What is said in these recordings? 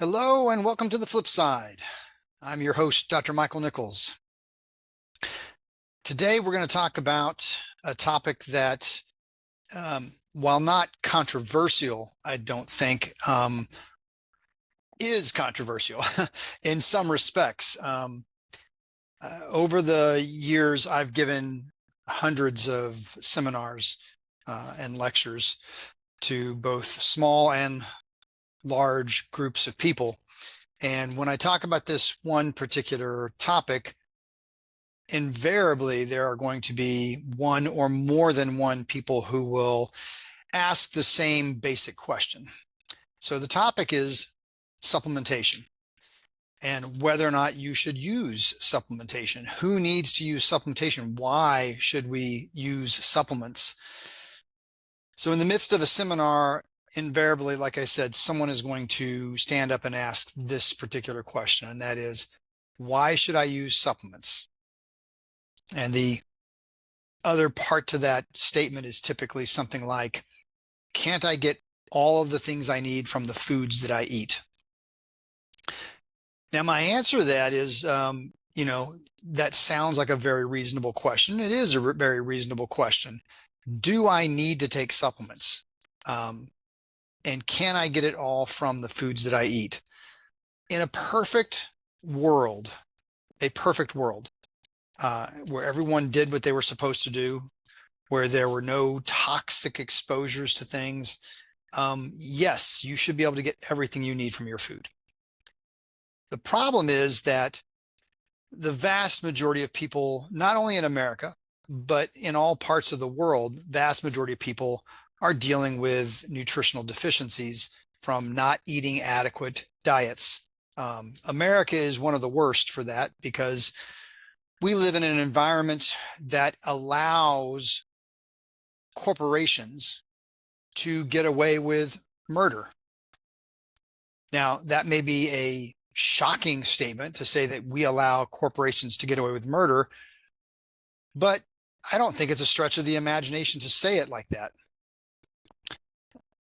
Hello and welcome to the Flipside. I'm your host, Dr. Michael Nichols. Today we're going to talk about a topic that, while not controversial, I don't think is controversial in some respects. Over the years, I've given hundreds of seminars and lectures to both small and large groups of people. And when I talk about this one particular topic, invariably there are going to be one or more than one people who will ask the same basic question. So the topic is supplementation and whether or not you should use supplementation. Who needs to use supplementation? Why should we use supplements? So in the midst of a seminar, invariably, like I said, someone is going to stand up and ask this particular question, and that is, why should I use supplements? And the other part to that statement is typically something like, can't I get all of the things I need from the foods that I eat? Now, my answer to that is, that sounds like a very reasonable question. It is a very reasonable question. Do I need to take supplements? And can I get it all from the foods that I eat? In a perfect world, where everyone did what they were supposed to do, where there were no toxic exposures to things, yes, you should be able to get everything you need from your food. The problem is that the vast majority of people, not only in America, but in all parts of the world, vast majority of people are dealing with nutritional deficiencies from not eating adequate diets. America is one of the worst for that because we live in an environment that allows corporations to get away with murder. Now, that may be a shocking statement to say that we allow corporations to get away with murder, but I don't think it's a stretch of the imagination to say it like that.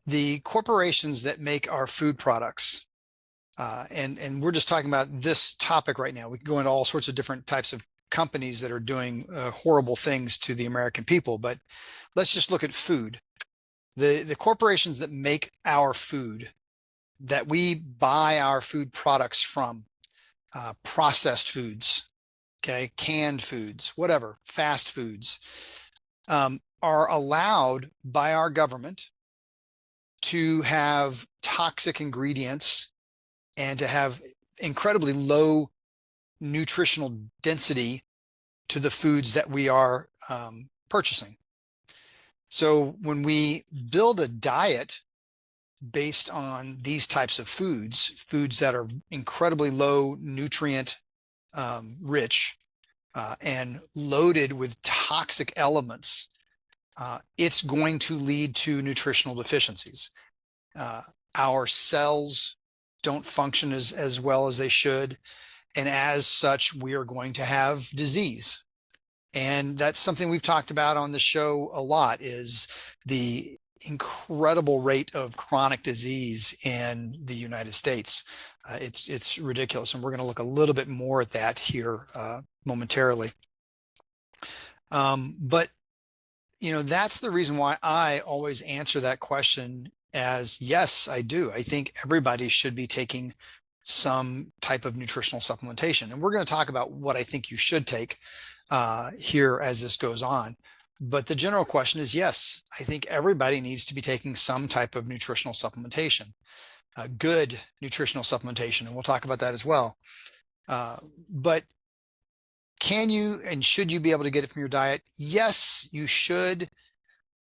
The corporations that make our food products, and we're just talking about this topic right now. We can go into all sorts of different types of companies that are doing horrible things to the American people, but let's just look at food. The corporations that make our food, that we buy our food products from, processed foods, okay, canned foods, whatever, fast foods, are allowed by our government to have toxic ingredients and to have incredibly low nutritional density to the foods that we are purchasing. So when we build a diet based on these types of foods that are incredibly low nutrient rich and loaded with toxic elements, it's going to lead to nutritional deficiencies. Our cells don't function as well as they should. And as such, we are going to have disease. And that's something we've talked about on the show a lot, is the incredible rate of chronic disease in the United States. It's ridiculous. And we're going to look a little bit more at that here momentarily. But that's the reason why I always answer that question as, yes, I do. I think everybody should be taking some type of nutritional supplementation. And we're going to talk about what I think you should take here as this goes on. But the general question is, yes, I think everybody needs to be taking some type of nutritional supplementation, good nutritional supplementation. And we'll talk about that as well. But can you and should you be able to get it from your diet? Yes, you should.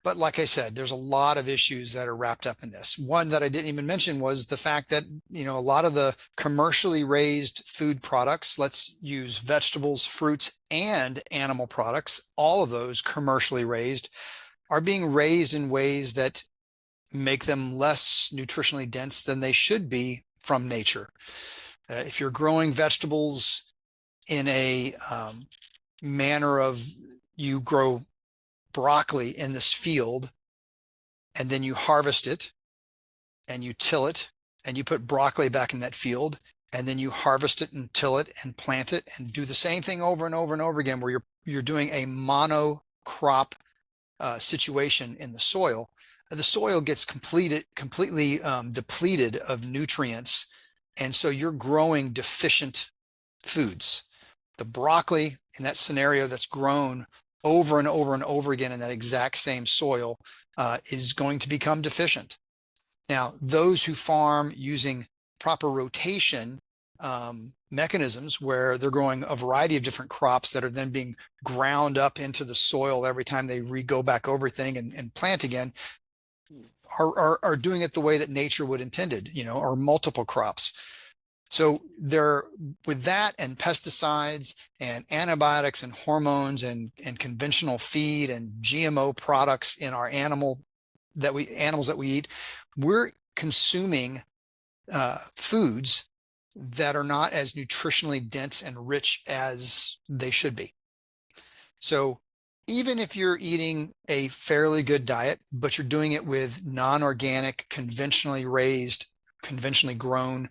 But like I said, there's a lot of issues that are wrapped up in this. One that I didn't even mention was the fact that, a lot of the commercially raised food products, let's use vegetables, fruits, and animal products, all of those commercially raised, are being raised in ways that make them less nutritionally dense than they should be from nature. If you're growing vegetables in a manner of, you grow broccoli in this field and then you harvest it and you till it and you put broccoli back in that field, and then you harvest it and till it and plant it and do the same thing over and over and over again, where you're doing a monocrop situation in the soil gets completely depleted of nutrients, and so you're growing deficient foods. The broccoli in that scenario that's grown over and over and over again in that exact same soil is going to become deficient. Now, those who farm using proper rotation mechanisms, where they're growing a variety of different crops that are then being ground up into the soil every time they go back over thing and plant again, are doing it the way that nature would intended, or multiple crops. So they're, with that and pesticides and antibiotics and hormones and conventional feed and GMO products in our animals that we eat, we're consuming foods that are not as nutritionally dense and rich as they should be. So even if you're eating a fairly good diet, but you're doing it with non-organic, conventionally raised, conventionally grown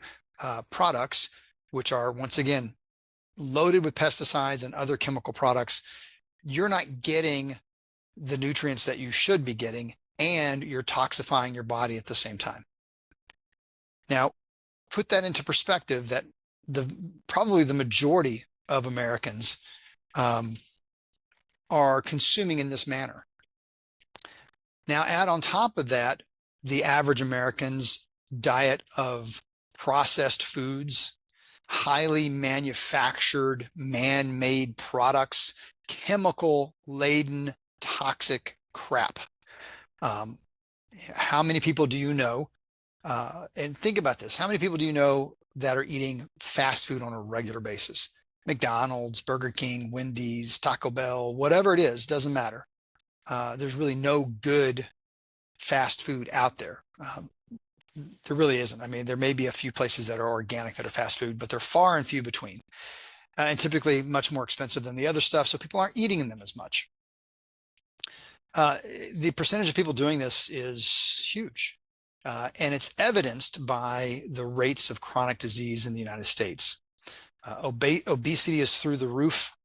products, which are, once again, loaded with pesticides and other chemical products, you're not getting the nutrients that you should be getting, and you're toxifying your body at the same time. Now, put that into perspective, that probably the majority of Americans are consuming in this manner. Now, add on top of that the average American's diet of processed foods, highly manufactured, man-made products, chemical-laden, toxic crap. How many people do you know? And think about this. How many people do you know that are eating fast food on a regular basis? McDonald's, Burger King, Wendy's, Taco Bell, whatever it is, doesn't matter. There's really no good fast food out there. There really isn't. I mean, there may be a few places that are organic that are fast food, but they're far and few between, and typically much more expensive than the other stuff. So people aren't eating them as much. The percentage of people doing this is huge. And it's evidenced by the rates of chronic disease in the United States. Obesity is through the roof.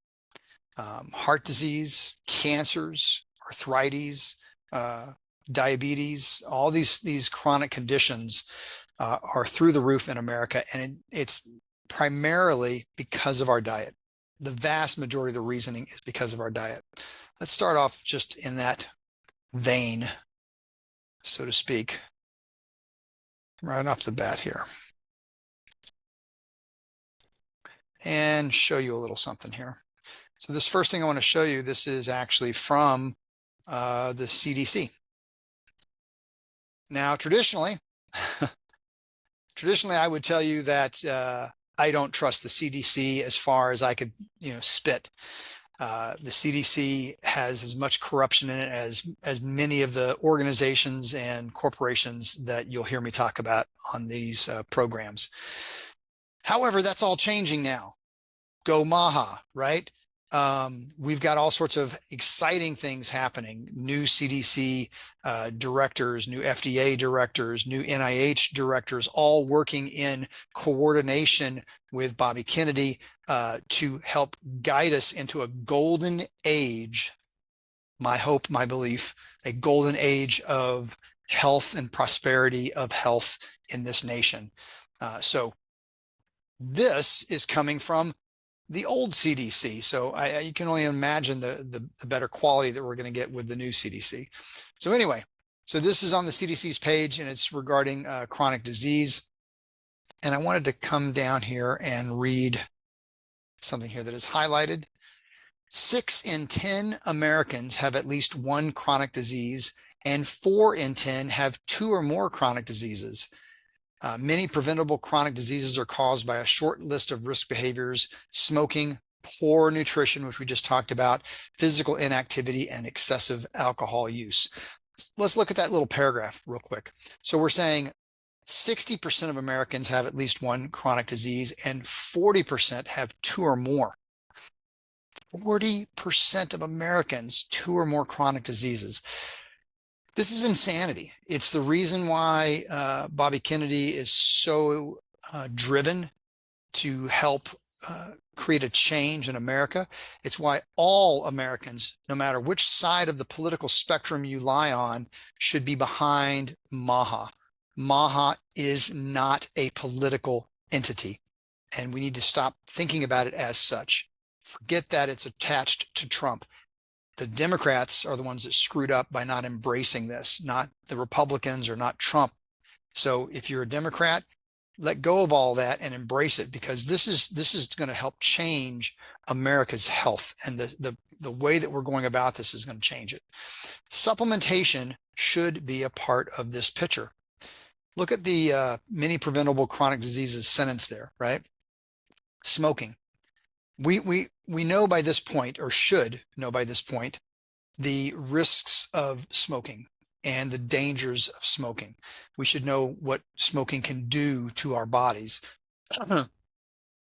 Heart disease, cancers, arthritis, diabetes, all these chronic conditions are through the roof in America, and it's primarily because of our diet. The vast majority of the reasoning is because of our diet. Let's start off just in that vein, so to speak, right off the bat here, and show you a little something here. So this first thing I want to show you, this is actually from the CDC. Now, traditionally, I would tell you that I don't trust the CDC as far as I could, spit. The CDC has as much corruption in it as many of the organizations and corporations that you'll hear me talk about on these programs. However, that's all changing now. Go Maha, right? We've got all sorts of exciting things happening. New CDC directors, new FDA directors, new NIH directors, all working in coordination with Bobby Kennedy to help guide us into a golden age, my hope, my belief, a golden age of health and prosperity of health in this nation. So this is coming from the old CDC. So you can only imagine the better quality that we're going to get with the new CDC. So anyway, so this is on the CDC's page, and it's regarding chronic disease. And I wanted to come down here and read something here that is highlighted. 6 in 10 Americans have at least one chronic disease, and 4 in 10 have 2 or more chronic diseases. Many preventable chronic diseases are caused by a short list of risk behaviors: smoking, poor nutrition, which we just talked about, physical inactivity, and excessive alcohol use. Let's look at that little paragraph real quick. So we're saying 60% of Americans have at least one chronic disease, and 40% have 2 or more. 40% of Americans, 2 or more chronic diseases. This is insanity. It's the reason why Bobby Kennedy is so driven to help create a change in America. It's why all Americans, no matter which side of the political spectrum you lie on, should be behind MAHA. MAHA is not a political entity, and we need to stop thinking about it as such. Forget that it's attached to Trump. The Democrats are the ones that screwed up by not embracing this, not the Republicans or not Trump. So if you're a Democrat, let go of all that and embrace it, because this is going to help change America's health, and the way that we're going about this is going to change it. Supplementation should be a part of this picture. Look at the many preventable chronic diseases sentence there, right? Smoking. We know by this point, or should know by this point, the risks of smoking and the dangers of smoking. We should know what smoking can do to our bodies.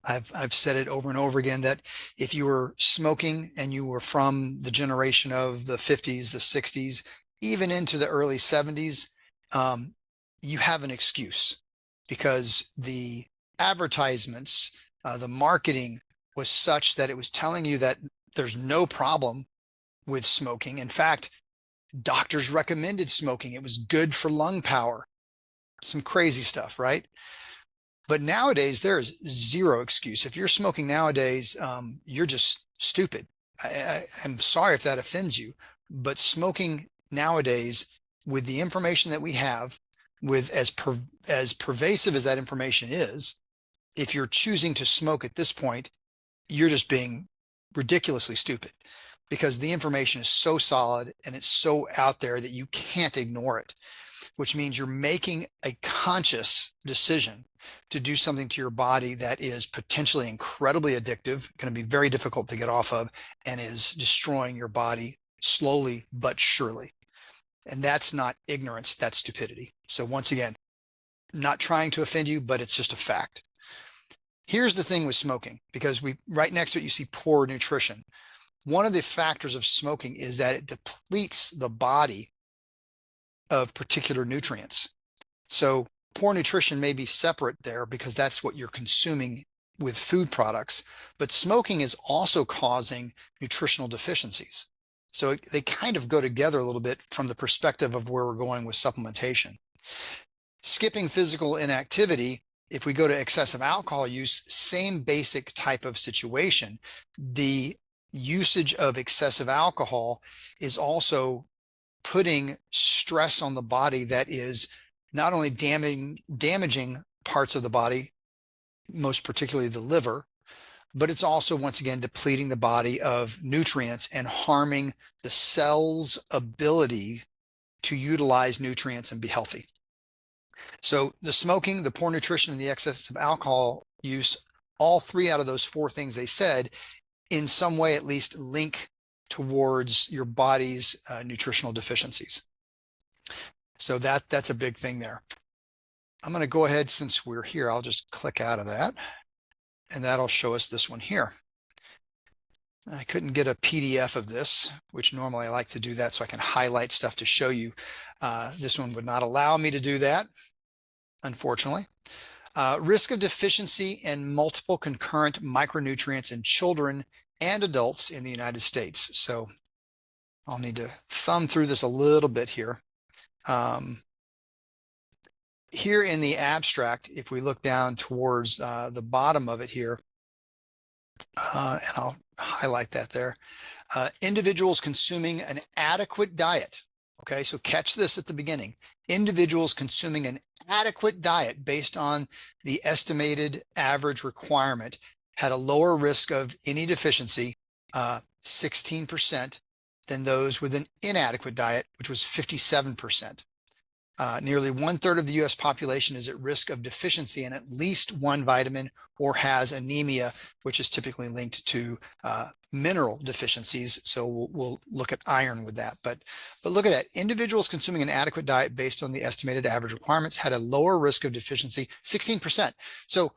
I've said it over and over again that if you were smoking and you were from the generation of the 50s, the 60s, even into the early 70s, you have an excuse, because the advertisements, the marketing was such that it was telling you that there's no problem with smoking. In fact, doctors recommended smoking. It was good for lung power. Some crazy stuff, right? But nowadays, there's zero excuse. If you're smoking nowadays, you're just stupid. I'm sorry if that offends you, but smoking nowadays, with the information that we have, with as pervasive as that information is, if you're choosing to smoke at this point, you're just being ridiculously stupid, because the information is so solid and it's so out there that you can't ignore it, which means you're making a conscious decision to do something to your body that is potentially incredibly addictive, going to be very difficult to get off of, and is destroying your body slowly but surely. And that's not ignorance, that's stupidity. So once again, not trying to offend you, but it's just a fact. Here's the thing with smoking, because right next to it, you see poor nutrition. One of the factors of smoking is that it depletes the body of particular nutrients. So poor nutrition may be separate there, because that's what you're consuming with food products, but smoking is also causing nutritional deficiencies. So they kind of go together a little bit from the perspective of where we're going with supplementation. Skipping physical inactivity, if we go to excessive alcohol use, same basic type of situation. The usage of excessive alcohol is also putting stress on the body that is not only damaging parts of the body, most particularly the liver, but it's also, once again, depleting the body of nutrients and harming the cell's ability to utilize nutrients and be healthy. So the smoking, the poor nutrition, and the excessive alcohol use, all three out of those four things they said, in some way at least, link towards your body's nutritional deficiencies. So that's a big thing there. I'm going to go ahead, since we're here, I'll just click out of that, and that'll show us this one here. I couldn't get a PDF of this, which normally I like to do that so I can highlight stuff to show you. This one would not allow me to do that, unfortunately. Risk of deficiency in multiple concurrent micronutrients in children and adults in the United States. So I'll need to thumb through this a little bit here. Here in the abstract, if we look down towards the bottom of it here, and I'll highlight that there, individuals consuming an adequate diet. Okay, so catch this at the beginning. Individuals consuming an adequate diet based on the estimated average requirement had a lower risk of any deficiency, 16%, than those with an inadequate diet, which was 57%. Nearly 1/3 of the US population is at risk of deficiency in at least one vitamin or has anemia, which is typically linked to mineral deficiencies. So we'll look at iron with that. But look at that. Individuals consuming an adequate diet based on the estimated average requirements had a lower risk of deficiency, 16%. So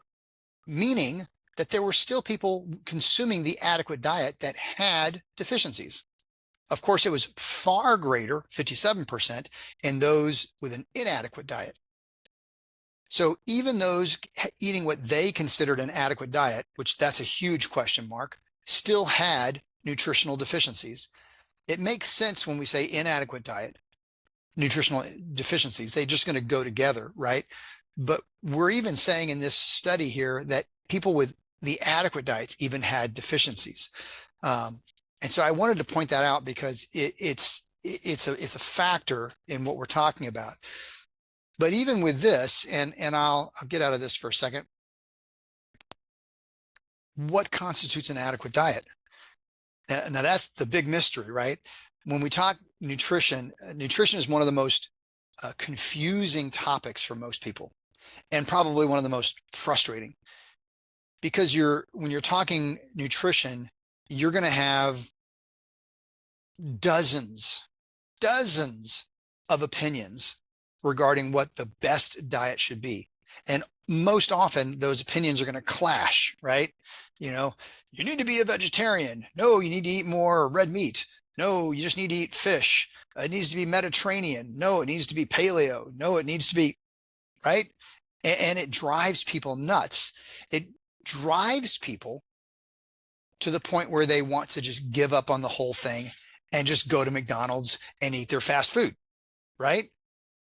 meaning that there were still people consuming the adequate diet that had deficiencies. Of course, it was far greater, 57%, in those with an inadequate diet. So even those eating what they considered an adequate diet, which that's a huge question mark, still had nutritional deficiencies. It makes sense when we say inadequate diet, nutritional deficiencies, they're just going to go together, right? But we're even saying in this study here that people with the adequate diets even had deficiencies. And so I wanted to point that out because it's a factor in what we're talking about. But even with this, and I'll get out of this for a second. What constitutes an adequate diet? Now that's the big mystery, right? When we talk nutrition, nutrition is one of the most confusing topics for most people, and probably one of the most frustrating, because when you're talking nutrition, you're going to have dozens of opinions regarding what the best diet should be. And most often those opinions are going to clash, right? You need to be a vegetarian. No, you need to eat more red meat. No, you just need to eat fish. It needs to be Mediterranean. No, it needs to be paleo. No, it needs to be, right? And it drives people nuts. It drives people to the point where they want to just give up on the whole thing and just go to McDonald's and eat their fast food, right?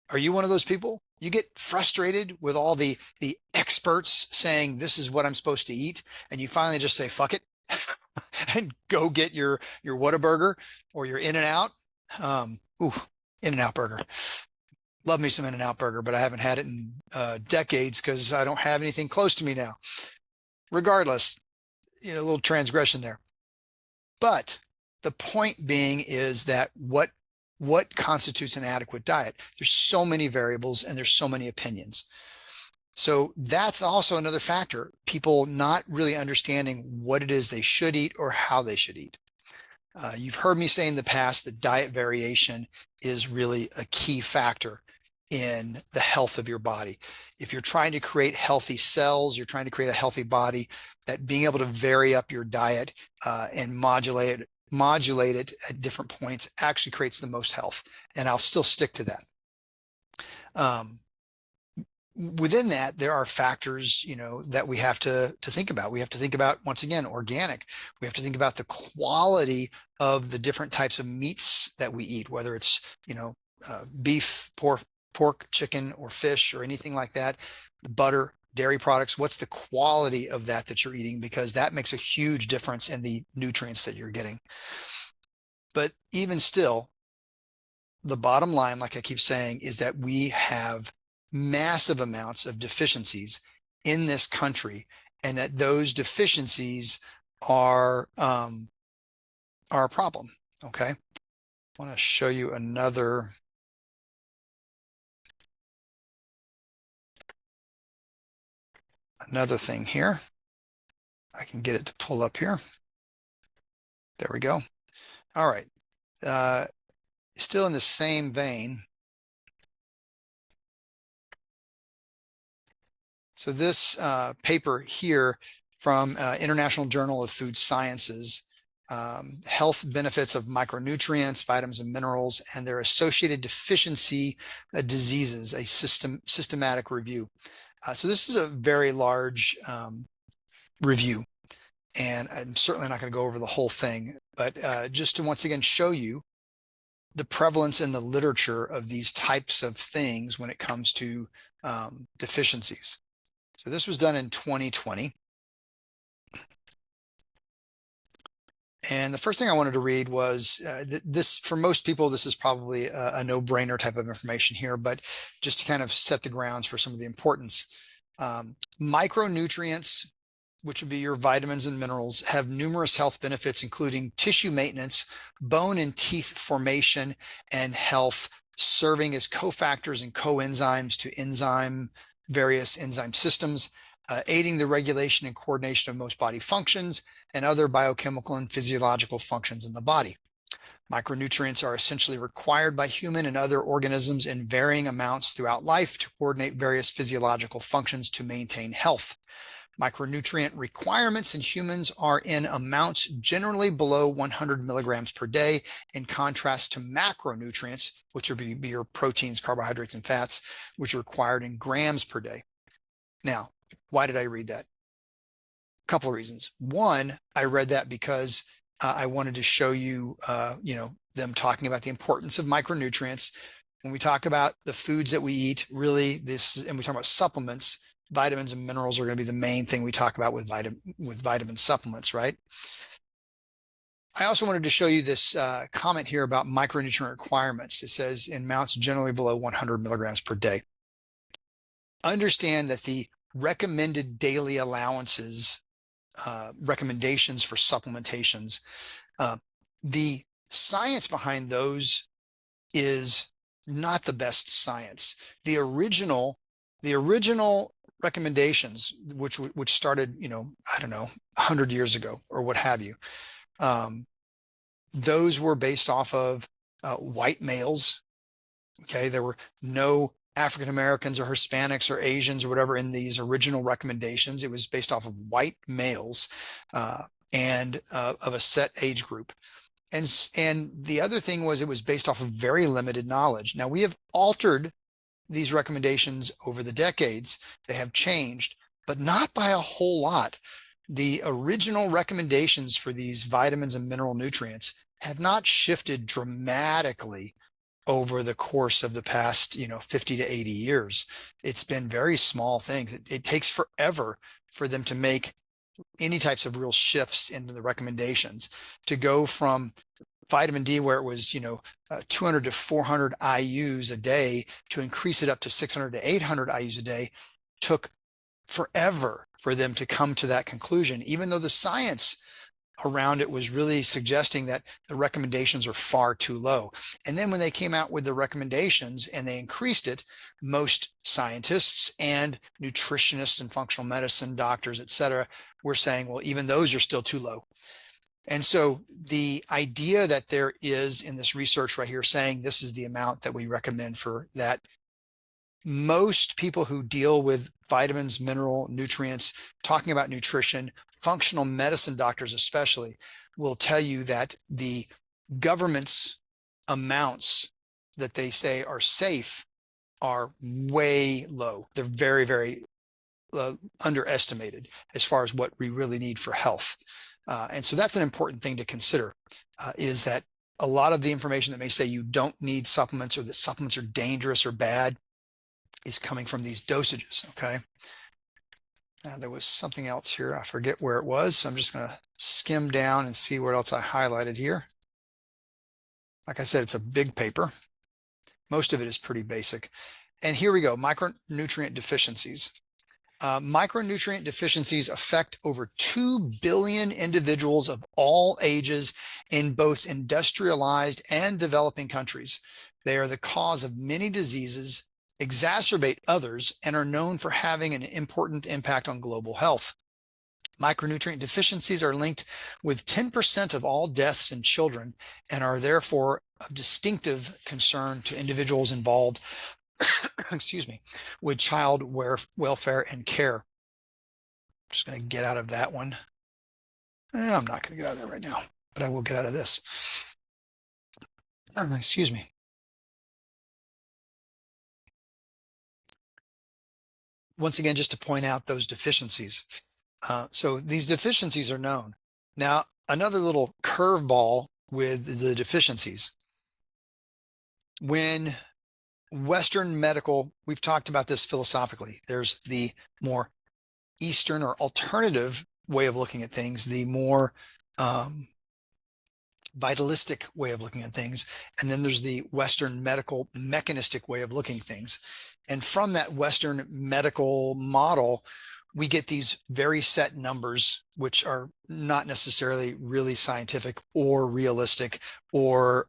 Are you one of those people? You get frustrated with all the experts saying this is what I'm supposed to eat, and you finally just say fuck it and go get your Whataburger or your In-N-Out. In-N-Out burger. Love me some In-N-Out burger, but I haven't had it in decades because I don't have anything close to me now. Regardless, a little transgression there. But the point being is that what constitutes an adequate diet? There's so many variables and there's so many opinions. So that's also another factor, people not really understanding what it is they should eat or how they should eat. You've heard me say in the past that diet variation is really a key factor in the health of your body. If you're trying to create healthy cells, you're trying to create a healthy body, that being able to vary up your diet and modulate it at different points actually creates the most health. And I'll still stick to that. Within that, there are factors, that we have to think about. We have to think about, once again, organic. We have to think about the quality of the different types of meats that we eat, whether it's, beef, pork, chicken, or fish, or anything like that, butter, dairy products. What's the quality of that you're eating? Because that makes a huge difference in the nutrients that you're getting. But even still, the bottom line, like I keep saying, is that we have massive amounts of deficiencies in this country, and that those deficiencies are a problem. Okay. I want to show you another thing here. I can get it to pull up here. There we go. All right. Still in the same vein. So this paper here from International Journal of Food Sciences, health benefits of micronutrients, vitamins and minerals, and their associated deficiency diseases, a systematic review. So this is a very large review, and I'm certainly not going to go over the whole thing, but just to once again show you the prevalence in the literature of these types of things when it comes to deficiencies. So this was done in 2020. And the first thing I wanted to read was this, for most people, this is probably a no-brainer type of information here, but just to kind of set the grounds for some of the importance. Micronutrients, which would be your vitamins and minerals, have numerous health benefits, including tissue maintenance, bone and teeth formation, and health, serving as cofactors and coenzymes to various enzyme systems, aiding the regulation and coordination of most body functions and other biochemical and physiological functions in the body. Micronutrients are essentially required by human and other organisms in varying amounts throughout life to coordinate various physiological functions to maintain health. Micronutrient requirements in humans are in amounts generally below 100 milligrams per day, in contrast to macronutrients, which would be your proteins, carbohydrates, and fats, which are required in grams per day. Now, why did I read that? A couple of reasons. One, I read that because I wanted to show you, them talking about the importance of micronutrients. When we talk about the foods that we eat, really and we talk about supplements, vitamins and minerals are going to be the main thing we talk about with vitamin supplements, right? I also wanted to show you this comment here about micronutrient requirements. It says in amounts generally below 100 milligrams per day. Understand that the recommended daily allowances, recommendations for supplementations, the science behind those is not the best science. The original recommendations, which started, I don't know, 100 years ago or what have you, those were based off of white males. Okay, there were no African Americans or Hispanics or Asians or whatever in these original recommendations. It was based off of white males and of a set age group. And the other thing was it was based off of very limited knowledge. Now we have altered these recommendations over the decades. They have changed, but not by a whole lot. The original recommendations for these vitamins and mineral nutrients have not shifted dramatically over the course of the past, 50 to 80 years. It's been very small things. It takes forever for them to make any types of real shifts into the recommendations, to go from vitamin D, where it was, 200 to 400 IUs a day, to increase it up to 600 to 800 IUs a day, took forever for them to come to that conclusion, even though the science around it was really suggesting that the recommendations are far too low. And then when they came out with the recommendations and they increased it, most scientists and nutritionists and functional medicine doctors, et cetera, were saying, well, even those are still too low. And so the idea that there is in this research right here saying this is the amount that we recommend for that, most people who deal with vitamins, mineral, nutrients, talking about nutrition, functional medicine doctors especially, will tell you that the government's amounts that they say are safe are way low. They're very, very underestimated as far as what we really need for health. And so that's an important thing to consider, is that a lot of the information that may say you don't need supplements or that supplements are dangerous or bad is coming from these dosages, okay? Now there was something else here. I forget where it was. So I'm just going to skim down and see what else I highlighted here. Like I said, it's a big paper. Most of it is pretty basic. And here we go, micronutrient deficiencies. Micronutrient deficiencies affect over 2 billion individuals of all ages in both industrialized and developing countries. They are the cause of many diseases, exacerbate others, and are known for having an important impact on global health. Micronutrient deficiencies are linked with 10% of all deaths in children and are therefore of distinctive concern to individuals involved excuse me, with child welfare and care. I'm just going to get out of that one. I'm not going to get out of that right now, but I will get out of this. Excuse me. Once again, just to point out those deficiencies. So these deficiencies are known. Now, another little curveball with the deficiencies. When Western medical, we've talked about this philosophically. There's the more Eastern or alternative way of looking at things, the more vitalistic way of looking at things. And then there's the Western medical mechanistic way of looking at things. And from that Western medical model, we get these very set numbers, which are not necessarily really scientific or realistic or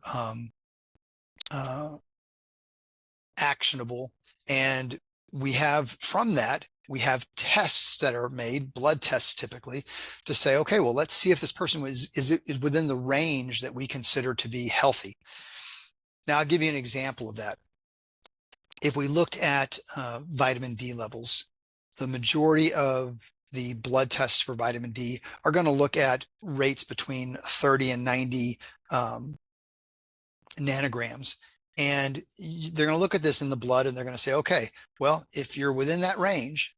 actionable. And we have from that, we have tests that are made, blood tests typically, to say, okay, well, let's see if this person is within the range that we consider to be healthy. Now, I'll give you an example of that. If we looked at vitamin D levels, the majority of the blood tests for vitamin D are going to look at rates between 30 and 90 nanograms. And they're going to look at this in the blood and they're going to say, okay, well, if you're within that range,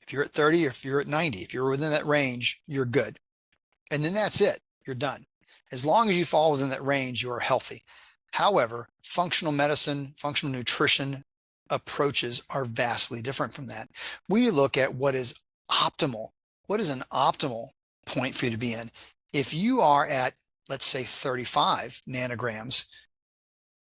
if you're at 30 or if you're at 90, if you're within that range, you're good. And then that's it. You're done. As long as you fall within that range, you are healthy. However, functional medicine, functional nutrition approaches are vastly different from that. We look at what is optimal. What is an optimal point for you to be in? If you are at, let's say, 35 nanograms,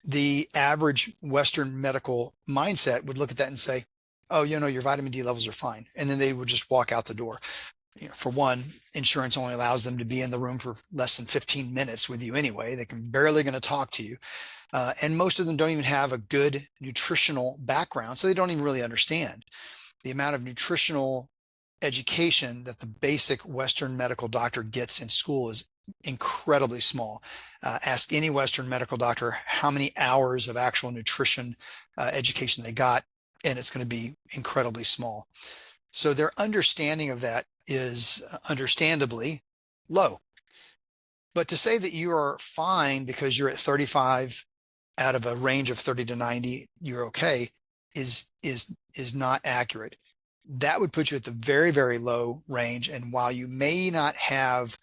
the average Western medical mindset would look at that and say, oh, your vitamin D levels are fine. And then they would just walk out the door. For one, insurance only allows them to be in the room for less than 15 minutes with you anyway. They can barely going to talk to you. And most of them don't even have a good nutritional background, so they don't even really understand. The amount of nutritional education that the basic Western medical doctor gets in school is incredibly small. Ask any Western medical doctor how many hours of actual nutrition education they got, and it's going to be incredibly small. So their understanding of that is understandably low. But to say that you are fine because you're at 35 out of a range of 30 to 90, you're okay, is not accurate. That would put you at the very, very low range. And while you may not have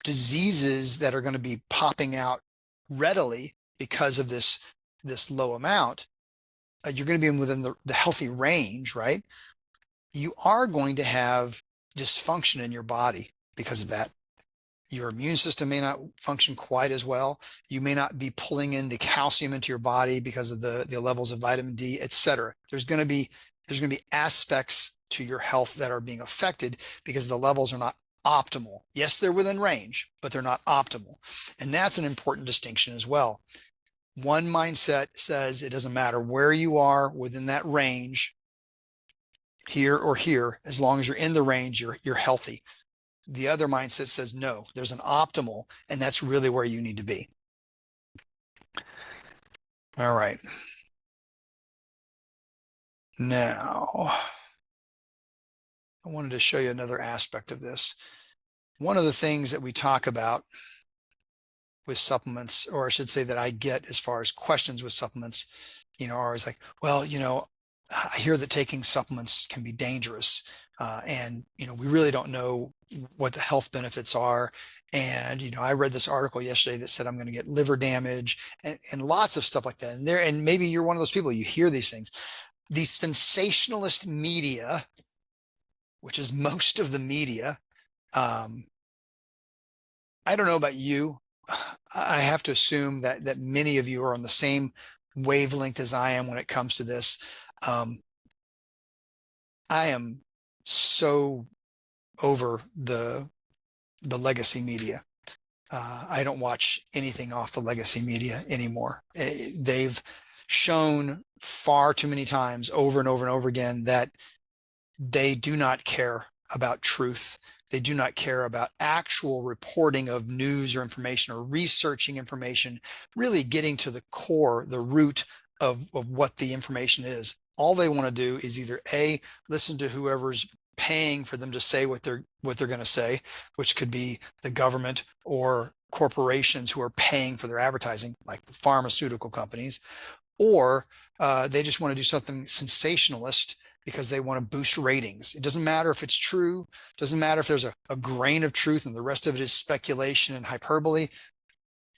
diseases that are going to be popping out readily because of this low amount, you're going to be within the healthy range, right? You are going to have dysfunction in your body because of that. Your immune system may not function quite as well. You may not be pulling in the calcium into your body because of the levels of vitamin D, et cetera. There's going to be aspects to your health that are being affected because the levels are not optimal. Yes, they're within range, but they're not optimal. And that's an important distinction as well. One mindset says it doesn't matter where you are within that range, here or here, as long as you're in the range, you're healthy. The other mindset says no, there's an optimal, and that's really where you need to be. All right. Now, I wanted to show you another aspect of this. One of the things that we talk about with supplements, or I should say that I get as far as questions with supplements, are always like, well, I hear that taking supplements can be dangerous. And, we really don't know what the health benefits are. And, I read this article yesterday that said I'm going to get liver damage and lots of stuff like that. And maybe you're one of those people, you hear these things. The sensationalist media, which is most of the media, I don't know about you. I have to assume that many of you are on the same wavelength as I am when it comes to this. I am so over the legacy media. I don't watch anything off the legacy media anymore. They've shown far too many times over and over and over again that they do not care about truth. They do not care about actual reporting of news or information or researching information, really getting to the core, the root of what the information is. All they want to do is either A, listen to whoever's paying for them to say what they're going to say, which could be the government or corporations who are paying for their advertising, like the pharmaceutical companies, or they just want to do something sensationalist because they want to boost ratings. It doesn't matter if it's true. It doesn't matter if there's a grain of truth and the rest of it is speculation and hyperbole.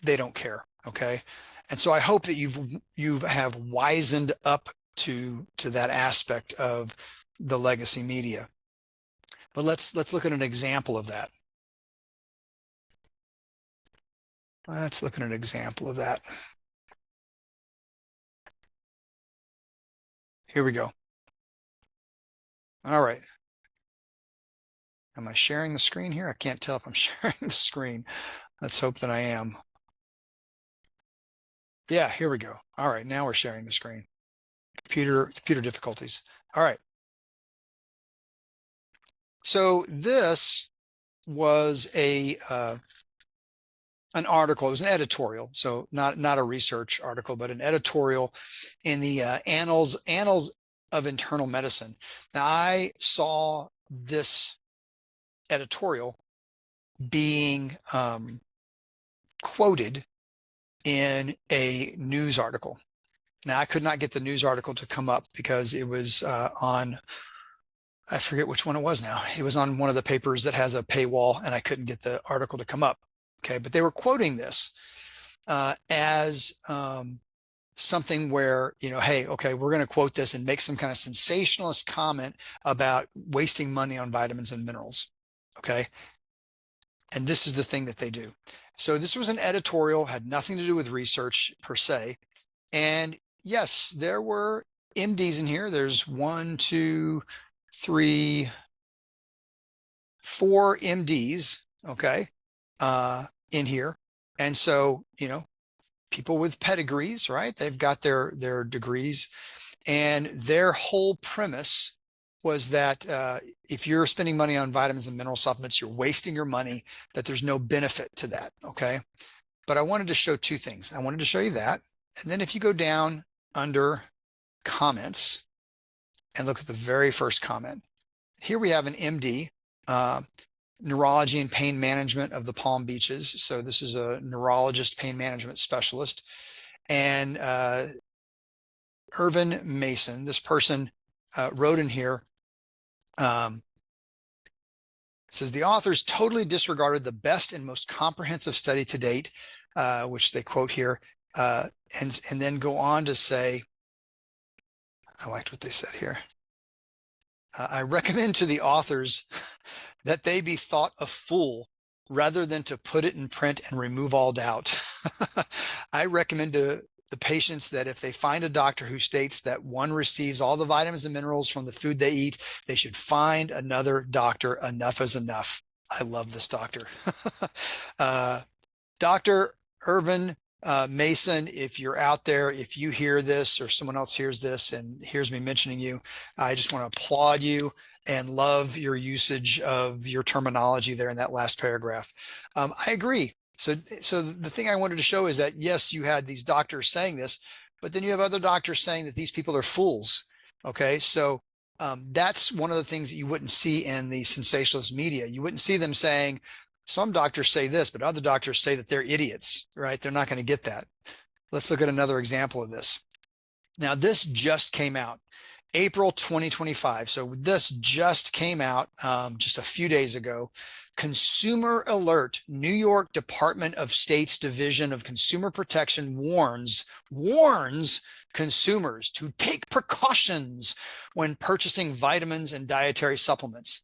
They don't care. Okay. And so I hope that you have wisened up to that aspect of the legacy media. But let's look at an example of that. Let's look at an example of that. Here we go. All right. Am I sharing the screen here? I can't tell if I'm sharing the screen. Let's hope that I am. Yeah, here we go. All right, now we're sharing the screen. Computer difficulties. All right. So this was an article. It was an editorial, so not a research article, but an editorial in the Annals of Internal Medicine. Now, I saw this editorial being quoted in a news article. Now, I could not get the news article to come up because it was on, I forget which one it was now. It was on one of the papers that has a paywall, and I couldn't get the article to come up. Okay, but they were quoting this as something where, hey, okay, we're going to quote this and make some kind of sensationalist comment about wasting money on vitamins and minerals. Okay. And this is the thing that they do. So this was an editorial, had nothing to do with research per se. And yes, there were MDs in here. There's 1, 2, 3, 4 MDs, okay, in here. And so, people with pedigrees, right? They've got their degrees, and their whole premise was that if you're spending money on vitamins and mineral supplements, you're wasting your money, that there's no benefit to that, okay? But I wanted to show 2 things. I wanted to show you that. And then if you go down under comments and look at the very first comment, here we have an MD, neurology and pain management of the Palm Beaches. So this is a neurologist, pain management specialist. And Irvin Mason, this person wrote in here, says the authors totally disregarded the best and most comprehensive study to date, which they quote here, and then go on to say, I liked what they said here. I recommend to the authors that they be thought a fool rather than to put it in print and remove all doubt. I recommend to the patients that if they find a doctor who states that one receives all the vitamins and minerals from the food they eat, they should find another doctor. Enough is enough. I love this doctor. Dr. Irvin Mason, if you're out there, if you hear this or someone else hears this and hears me mentioning you, I just want to applaud you and love your usage of your terminology there in that last paragraph. I agree. So the thing I wanted to show is that, yes, you had these doctors saying this, but then you have other doctors saying that these people are fools. Okay. So that's one of the things that you wouldn't see in the sensationalist media. You wouldn't see them saying, some doctors say this, but other doctors say that they're idiots, right? They're not going to get that. Let's look at another example of this. Now, this just came out April 2025. So this just came out just a few days ago. Consumer Alert, New York Department of State's Division of Consumer Protection warns consumers to take precautions when purchasing vitamins and dietary supplements.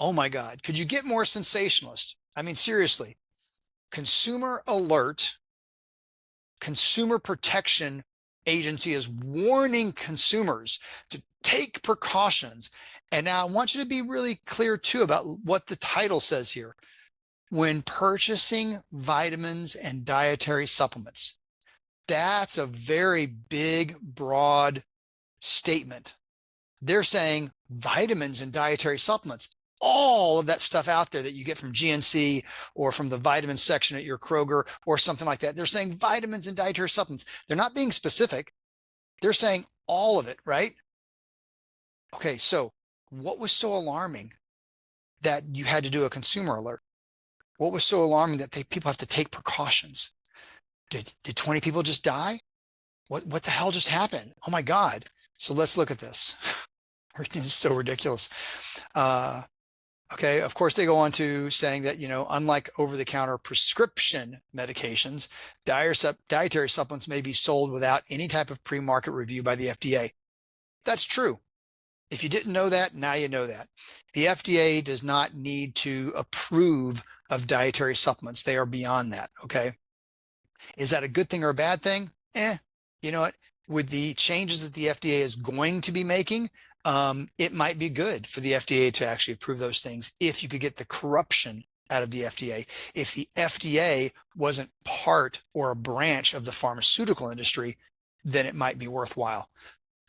Oh my God, could you get more sensationalist? I mean, seriously, Consumer Alert, Consumer Protection Agency is warning consumers to take precautions. And now I want you to be really clear too about what the title says here. When purchasing vitamins and dietary supplements, that's a very big, broad statement. They're saying vitamins and dietary supplements, all of that stuff out there that you get from GNC or from the vitamin section at your Kroger or something like that. They're saying vitamins and dietary supplements. They're not being specific. They're saying all of it, right? Okay, so what was so alarming that you had to do a consumer alert? What was so alarming that people have to take precautions? Did 20 people just die? What the hell just happened? Oh my God. So let's look at this. It's so ridiculous. Okay, of course, they go on to saying that, unlike over-the-counter prescription medications, dietary supplements may be sold without any type of pre-market review by the FDA. That's true. If you didn't know that, now you know that. The FDA does not need to approve of dietary supplements. They are beyond that, okay? Is that a good thing or a bad thing? You know what? With the changes that the FDA is going to be making, it might be good for the FDA to actually approve those things if you could get the corruption out of the FDA. If the FDA wasn't part or a branch of the pharmaceutical industry, then it might be worthwhile.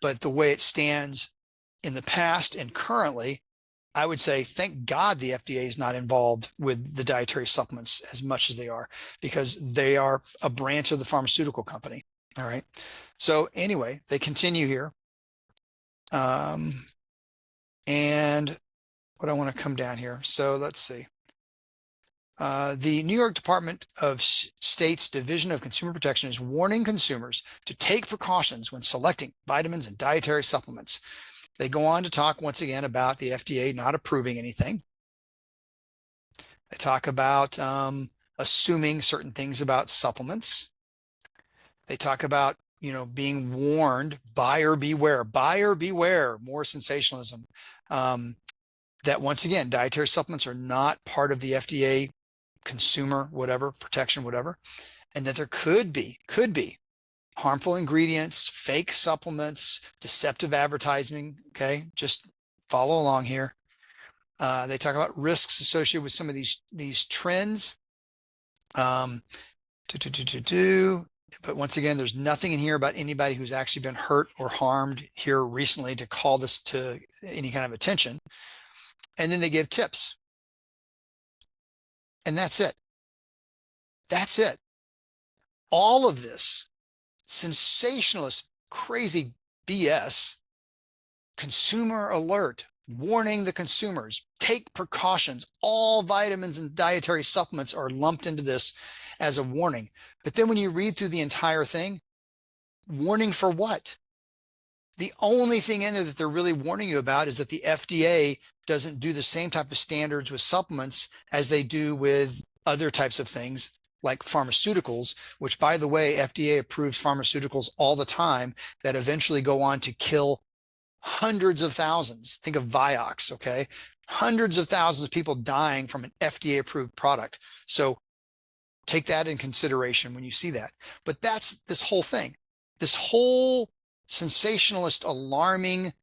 But the way it stands in the past and currently, I would say, thank God the FDA is not involved with the dietary supplements as much as they are, because they are a branch of the pharmaceutical company. All right. So anyway, they continue here. And what I want to come down here. So let's see. The New York Department of State's Division of Consumer Protection is warning consumers to take precautions when selecting vitamins and dietary supplements. They go on to talk once again about the FDA not approving anything. They talk about assuming certain things about supplements. They talk about, being warned, buyer beware, more sensationalism. That once again, dietary supplements are not part of the FDA consumer, whatever, protection, whatever, and that there could be harmful ingredients, fake supplements, deceptive advertising. Okay, just follow along here. They talk about risks associated with some of these trends. But once again, there's nothing in here about anybody who's actually been hurt or harmed here recently to call this to any kind of attention. And then they give tips. And that's it. That's it. All of this sensationalist, crazy BS, consumer alert, warning the consumers, take precautions. All vitamins and dietary supplements are lumped into this as a warning. But then when you read through the entire thing, warning for what? The only thing in there that they're really warning you about is that the FDA doesn't do the same type of standards with supplements as they do with other types of things like pharmaceuticals, which, by the way, FDA approves pharmaceuticals all the time that eventually go on to kill hundreds of thousands. Think of Vioxx, okay? Hundreds of thousands of people dying from an FDA approved product. So take that in consideration when you see that. But that's this whole thing. This whole sensationalist, alarming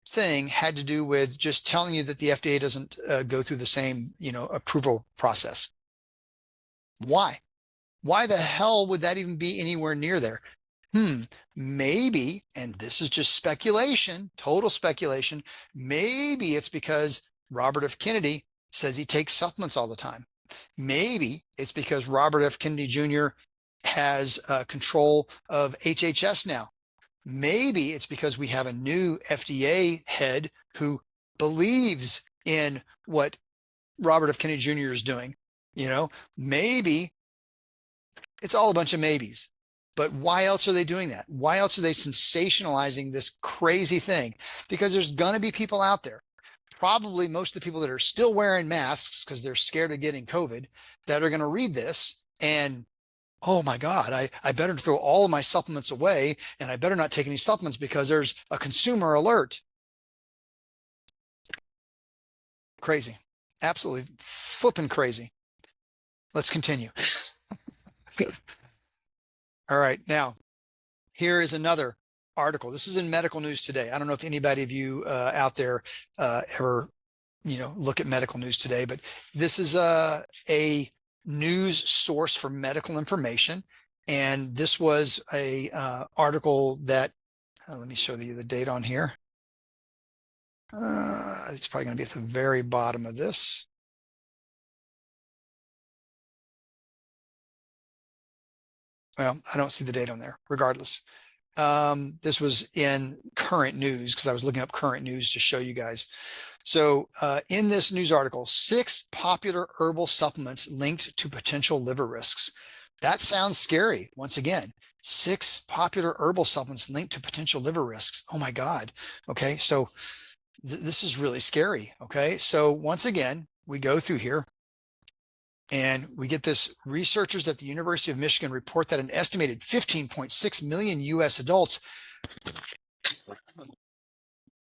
thing had to do with just telling you that the FDA doesn't go through the same, approval process. Why? Why the hell would that even be anywhere near there? Maybe, and this is just speculation, total speculation, maybe it's because Robert F. Kennedy says he takes supplements all the time. Maybe it's because Robert F. Kennedy Jr. has control of HHS now. Maybe it's because we have a new FDA head who believes in what Robert F. Kennedy Jr. is doing. Maybe it's all a bunch of maybes. But why else are they doing that? Why else are they sensationalizing this crazy thing? Because there's going to be people out there, probably most of the people that are still wearing masks because they're scared of getting COVID, that are going to read this and, oh my God, I better throw all of my supplements away and I better not take any supplements because there's a consumer alert. Crazy. Absolutely flipping crazy. Let's continue. All right. Now, here is another article. This is in Medical News Today. I don't know if anybody of you out there ever, look at Medical News Today, but this is a news source for medical information. And this was a article that, let me show you the date on here. It's probably going to be at the very bottom of this. Well, I don't see the date on there, regardless. This was in current news because I was looking up current news to show you guys. So in this news article, 6 popular herbal supplements linked to potential liver risks. That sounds scary. Once again, 6 popular herbal supplements linked to potential liver risks. Oh my God. Okay. So this is really scary. Okay. So once again, we go through here. And we get this: researchers at the University of Michigan report that an estimated 15.6 million US adults,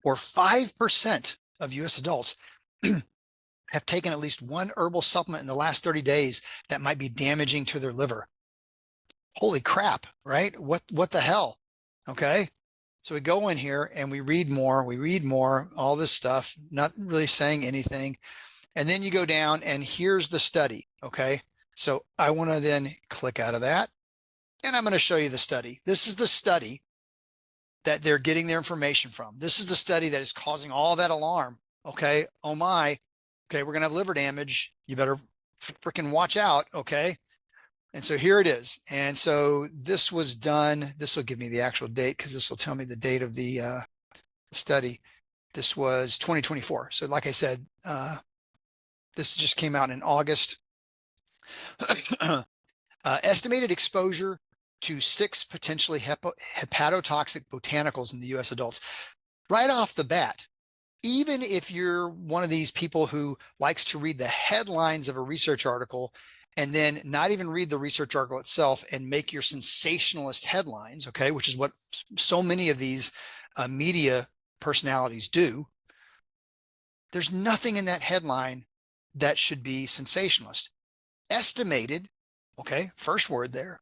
or 5% of US adults, have taken at least one herbal supplement in the last 30 days that might be damaging to their liver. Holy crap, right? What the hell? Okay. So we go in here and we read more, all this stuff, not really saying anything. And then you go down and here's the study. Okay. So I want to then click out of that and I'm going to show you the study. This is the study that they're getting their information from. This is the study that is causing all that alarm. Okay. Oh my. Okay. We're going to have liver damage. You better freaking watch out. Okay. And so here it is. And so this was done. This will give me the actual date because this will tell me the date of the study. This was 2024. So like I said, this just came out in August. Estimated exposure to 6 potentially hepatotoxic botanicals in the US adults. Right off the bat, even if you're one of these people who likes to read the headlines of a research article and then not even read the research article itself and make your sensationalist headlines, okay, which is what so many of these media personalities do, there's nothing in that headline that should be sensationalist. Estimated, okay, first word there,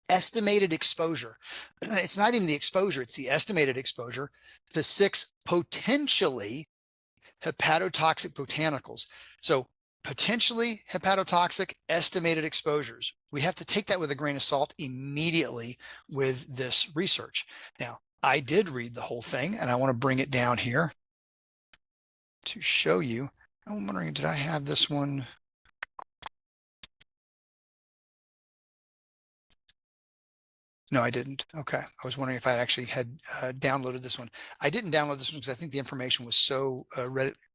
estimated exposure. It's not even the exposure, it's the estimated exposure to 6 potentially hepatotoxic botanicals. So potentially hepatotoxic, estimated exposures. We have to take that with a grain of salt immediately with this research. Now, I did read the whole thing, and I want to bring it down here to show you. I'm wondering, did I have this one? No, I didn't. Okay. I was wondering if I actually had downloaded this one. I didn't download this one because I think the information was so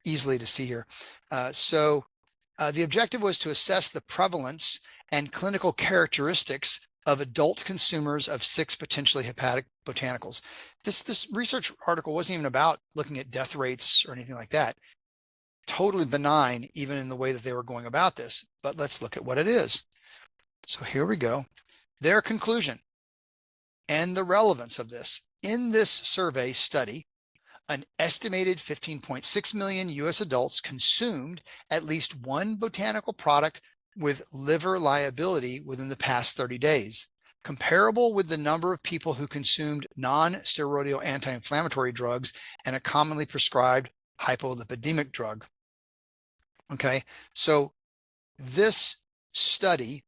easily to see here. The objective was to assess the prevalence and clinical characteristics of adult consumers of 6 potentially hepatic botanicals. This research article wasn't even about looking at death rates or anything like that. Totally benign, even in the way that they were going about this. But let's look at what it is. So here we go. Their conclusion and the relevance of this. In this survey study, an estimated 15.6 million US adults consumed at least one botanical product with liver liability within the past 30 days, comparable with the number of people who consumed non-steroidal anti-inflammatory drugs and a commonly prescribed hypolipidemic drug. Okay, so this study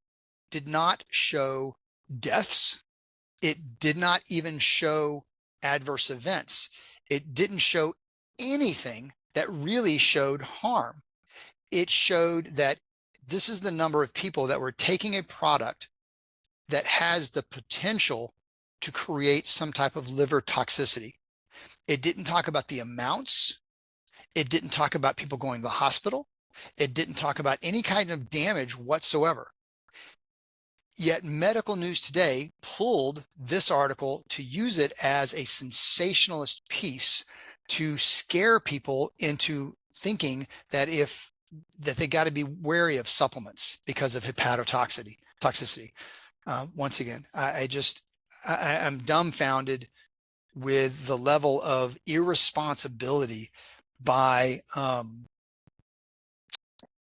did not show deaths. It did not even show adverse events. It didn't show anything that really showed harm. It showed that this is the number of people that were taking a product that has the potential to create some type of liver toxicity. It didn't talk about the amounts. It didn't talk about people going to the hospital. It didn't talk about any kind of damage whatsoever. Yet Medical News Today pulled this article to use it as a sensationalist piece to scare people into thinking that they got to be wary of supplements because of hepatotoxicity. Once again, I'm dumbfounded with the level of irresponsibility by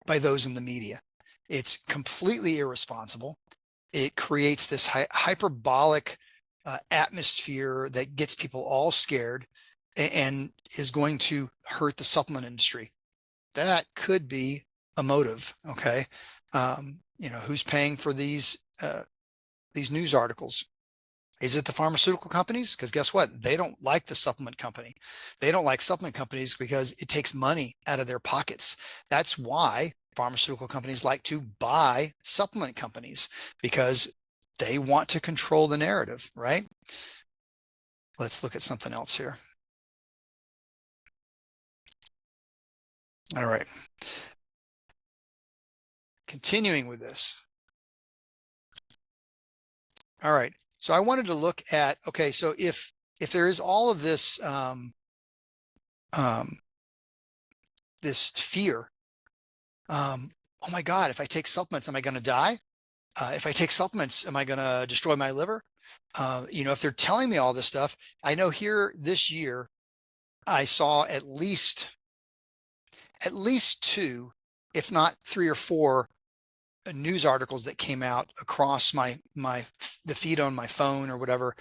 those in the media. It's completely irresponsible. It creates this hyperbolic atmosphere that gets people all scared and is going to hurt the supplement industry. That could be a motive. Okay, who's paying for these news articles? Is it the pharmaceutical companies? Because guess what? They don't like the supplement company. They don't like supplement companies because it takes money out of their pockets. That's why pharmaceutical companies like to buy supplement companies, because they want to control the narrative, right? Let's look at something else here. All right. Continuing with this. All right. So I wanted to look at, okay, so if there is all of this this fear, oh my God, if I take supplements, am I going to die? If I take supplements, am I going to destroy my liver? If they're telling me all this stuff, I know here this year, I saw at least 2, if not 3 or 4 news articles that came out across the feed on my phone or whatever.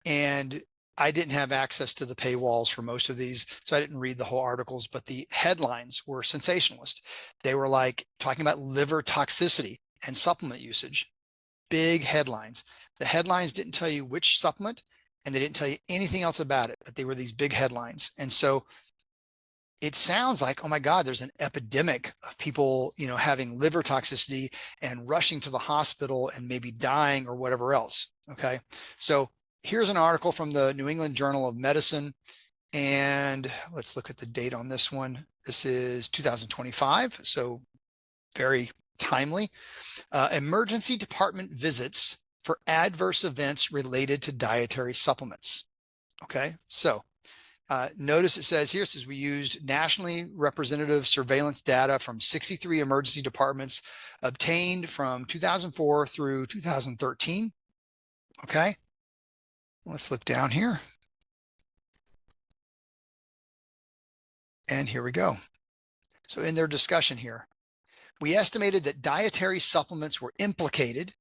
And I didn't have access to the paywalls for most of these, so I didn't read the whole articles, but the headlines were sensationalist. They were like talking about liver toxicity and supplement usage. Big headlines. The headlines didn't tell you which supplement, and they didn't tell you anything else about it, but they were these big headlines. And so it sounds like, oh my God, there's an epidemic of people, having liver toxicity and rushing to the hospital and maybe dying or whatever else. Okay. So here's an article from the New England Journal of Medicine. And let's look at the date on this one. This is 2025, so very timely. Emergency department visits for adverse events related to dietary supplements. Okay, so notice it says here, it says we used nationally representative surveillance data from 63 emergency departments obtained from 2004 through 2013. Okay, let's look down here. And here we go. So in their discussion here, we estimated that dietary supplements were implicated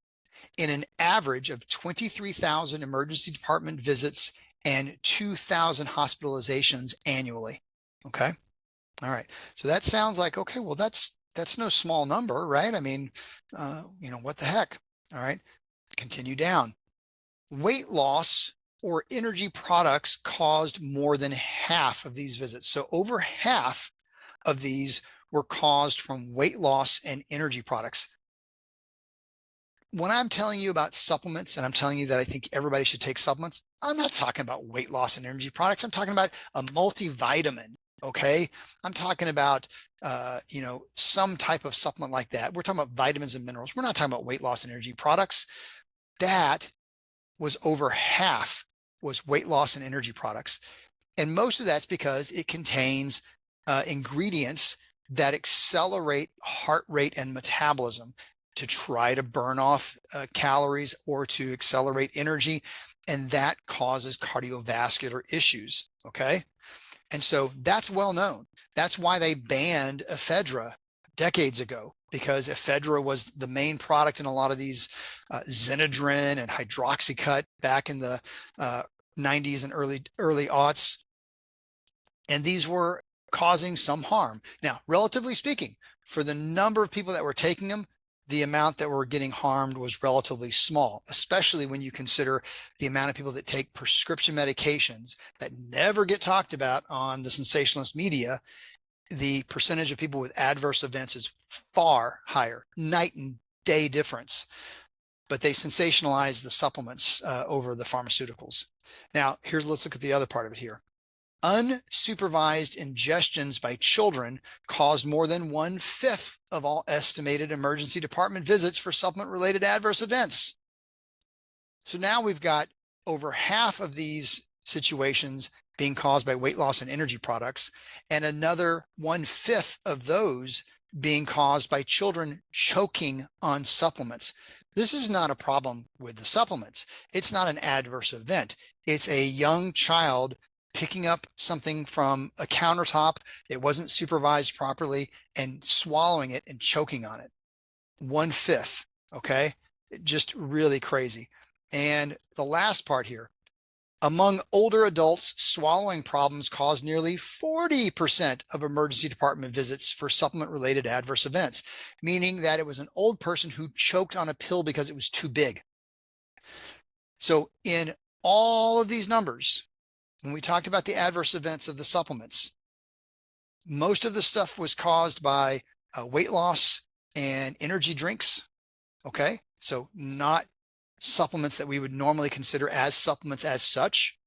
in an average of 23,000 emergency department visits and 2,000 hospitalizations annually. Okay. All right. So that sounds like, okay, well, that's no small number, right? I mean, what the heck? All right. Continue down. Weight loss or energy products caused more than half of these visits. So over half of these were caused from weight loss and energy products. When I'm telling you about supplements and I'm telling you that I think everybody should take supplements, I'm not talking about weight loss and energy products. I'm talking about a multivitamin. Okay. I'm talking about, some type of supplement like that. We're talking about vitamins and minerals. We're not talking about weight loss and energy products. That was over half was weight loss and energy products. And most of that's because it contains ingredients that accelerate heart rate and metabolism to try to burn off calories or to accelerate energy. And that causes cardiovascular issues. Okay. And so that's well known. That's why they banned ephedra decades ago, because ephedra was the main product in a lot of these Zenadrin and hydroxycut back in the 90s and early aughts. And these were causing some harm. Now, relatively speaking, for the number of people that were taking them, the amount that were getting harmed was relatively small, especially when you consider the amount of people that take prescription medications that never get talked about on the sensationalist media. The percentage of people with adverse events is far higher, night and day difference. But they sensationalize the supplements over the pharmaceuticals. Now, let's look at the other part of it here. Unsupervised ingestions by children caused more than 1/5 of all estimated emergency department visits for supplement-related adverse events. So now we've got over half of these situations being caused by weight loss and energy products, and another 1/5 of those being caused by children choking on supplements. This is not a problem with the supplements. It's not an adverse event. It's a young child picking up something from a countertop, it wasn't supervised properly, and swallowing it and choking on it. 1/5, okay? Just really crazy. And the last part here, among older adults, swallowing problems cause nearly 40% of emergency department visits for supplement-related adverse events, meaning that it was an old person who choked on a pill because it was too big. So in all of these numbers, when we talked about the adverse events of the supplements, most of the stuff was caused by weight loss and energy drinks. Okay. So not supplements that we would normally consider as supplements as such.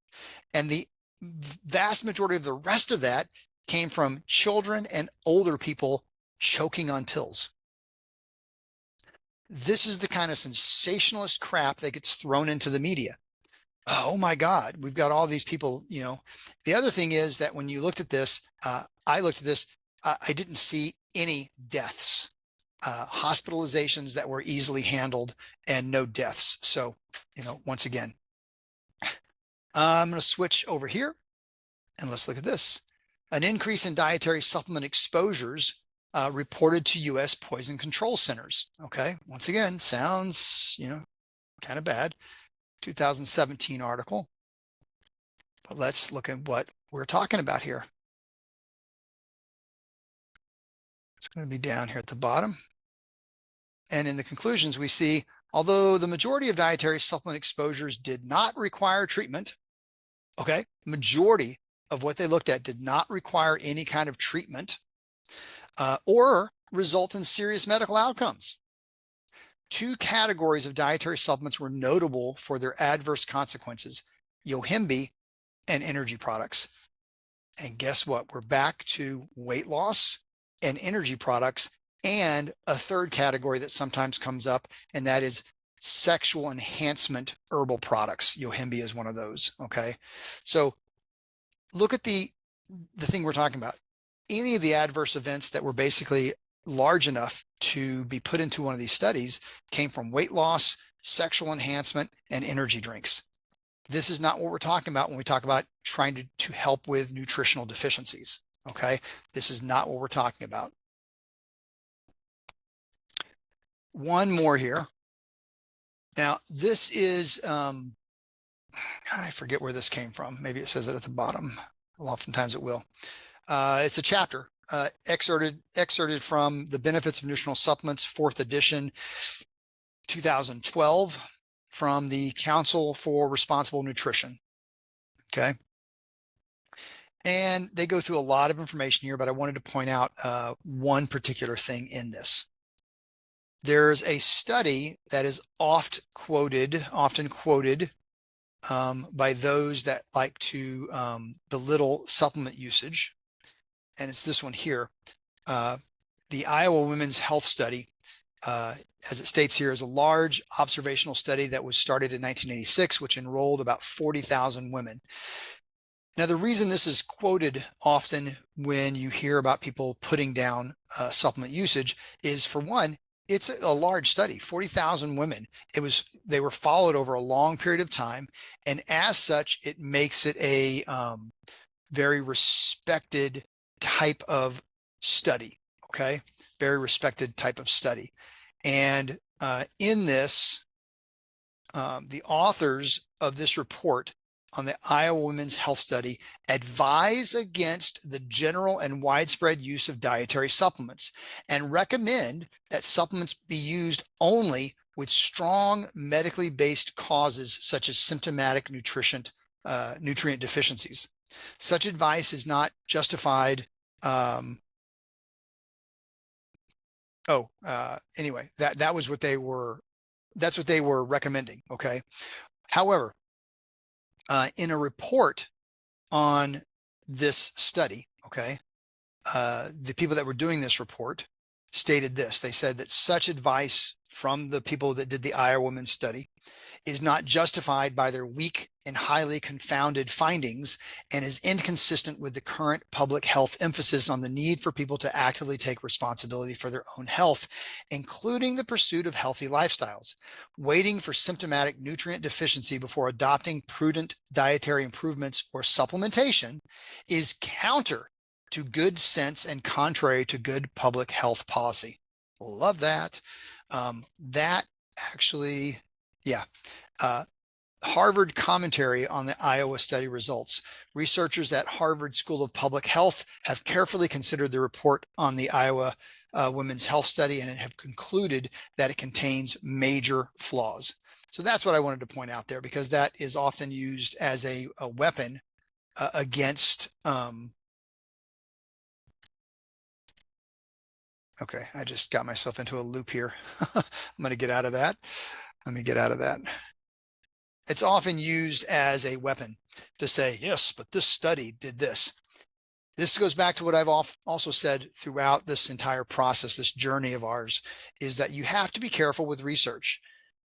And the vast majority of the rest of that came from children and older people choking on pills. This is the kind of sensationalist crap that gets thrown into the media. Oh my God, we've got all these people, The other thing is that when you looked at this, I looked at this, I didn't see any deaths, hospitalizations that were easily handled, and no deaths. So, once again, I'm going to switch over here and let's look at this. An increase in dietary supplement exposures reported to U.S. poison control centers. Okay, once again, sounds, kind of bad. 2017 article. But let's look at what we're talking about here. It's going to be down here at the bottom. And in the conclusions, we see, although the majority of dietary supplement exposures did not require treatment, okay, majority of what they looked at did not require any kind of treatment or result in serious medical outcomes. Two categories of dietary supplements were notable for their adverse consequences: Yohimbe and energy products. And guess what? We're back to weight loss and energy products, and a third category that sometimes comes up, and that is sexual enhancement herbal products. Yohimbe is one of those. Okay. So look at the thing we're talking about. Any of the adverse events that were basically large enough to be put into one of these studies came from weight loss, sexual enhancement, and energy drinks. This is not what we're talking about when we talk about trying to help with nutritional deficiencies. Okay. This is not what we're talking about. One more here. Now, this is, I forget where this came from. Maybe it says it at the bottom. Well, oftentimes it will. It's a chapter excerpted from The Benefits of Nutritional Supplements, 4th edition, 2012, from the Council for Responsible Nutrition. Okay. And they go through a lot of information here, but I wanted to point out one particular thing in this. There's a study that is often quoted by those that like to belittle supplement usage. And it's this one here. The Iowa Women's Health Study, as it states here, is a large observational study that was started in 1986, which enrolled about 40,000 women. Now, the reason this is quoted often when you hear about people putting down supplement usage is, for one, it's a large study, 40,000 women. They were followed over a long period of time. And as such, it makes it a very respected type of study. Okay. Very respected type of study. And in this, the authors of this report on the Iowa Women's Health Study advise against the general and widespread use of dietary supplements and recommend that supplements be used only with strong medically based causes such as symptomatic nutrient deficiencies. Such advice is not justified. Anyway, that was what they were. That's what they were recommending. Okay. However, in a report on this study, okay, the people that were doing this report stated this. They said that such advice from the people that did the Iowa Women's Study is not justified by their weak and highly confounded findings and is inconsistent with the current public health emphasis on the need for people to actively take responsibility for their own health, including the pursuit of healthy lifestyles. Waiting for symptomatic nutrient deficiency before adopting prudent dietary improvements or supplementation is counter to good sense and contrary to good public health policy. Love that. That actually, yeah. Harvard commentary on the Iowa study results. Researchers at Harvard School of Public Health have carefully considered the report on the Iowa Women's Health Study and have concluded that it contains major flaws. So that's what I wanted to point out there, because that is often used as a weapon against. Okay, I just got myself into a loop here. I'm going to get out of that. Let me get out of that. It's often used as a weapon to say, yes, but this study did this. This goes back to what I've also said throughout this entire process, this journey of ours, is that you have to be careful with research.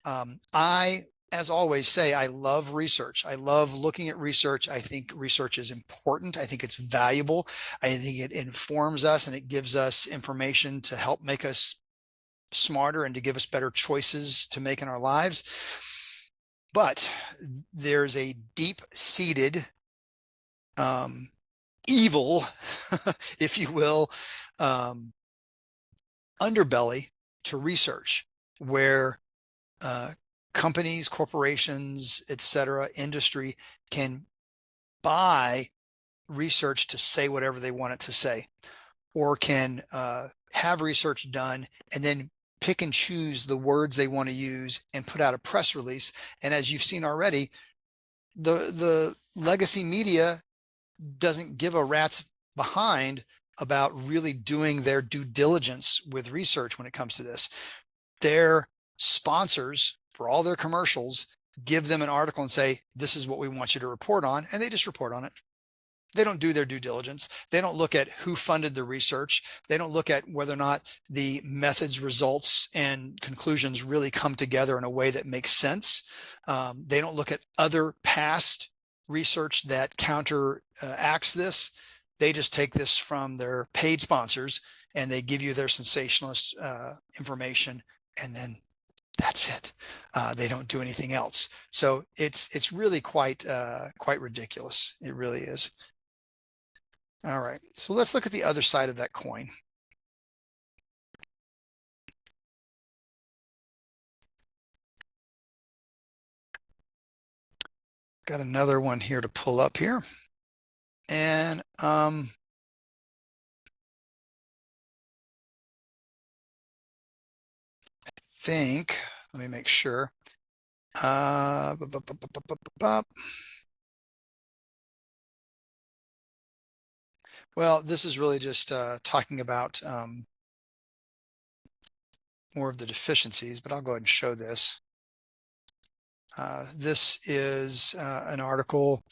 I, as always, say I love research. I love looking at research. I think research is important. I think it's valuable. I think it informs us and it gives us information to help make us smarter and to give us better choices to make in our lives. But there's a deep-seated evil, if you will, underbelly to research, where companies, corporations, etc., industry can buy research to say whatever they want it to say, or can have research done and then pick and choose the words they want to use and put out a press release. And as you've seen already, the legacy media doesn't give a rat's behind about really doing their due diligence with research when it comes to this. Their sponsors for all their commercials give them an article and say, this is what we want you to report on. And they just report on it. They don't do their due diligence. They don't look at who funded the research. They don't look at whether or not the methods, results, and conclusions really come together in a way that makes sense. They don't look at other past research that counteracts this. They just take this from their paid sponsors and they give you their sensationalist information, and then that's it. They don't do anything else. So it's really quite ridiculous. It really is. All right, so let's look at the other side of that coin. Got another one here to pull up here. And I think, let me make sure. Well, this is really just talking about more of the deficiencies, but I'll go ahead and show this. This is an article.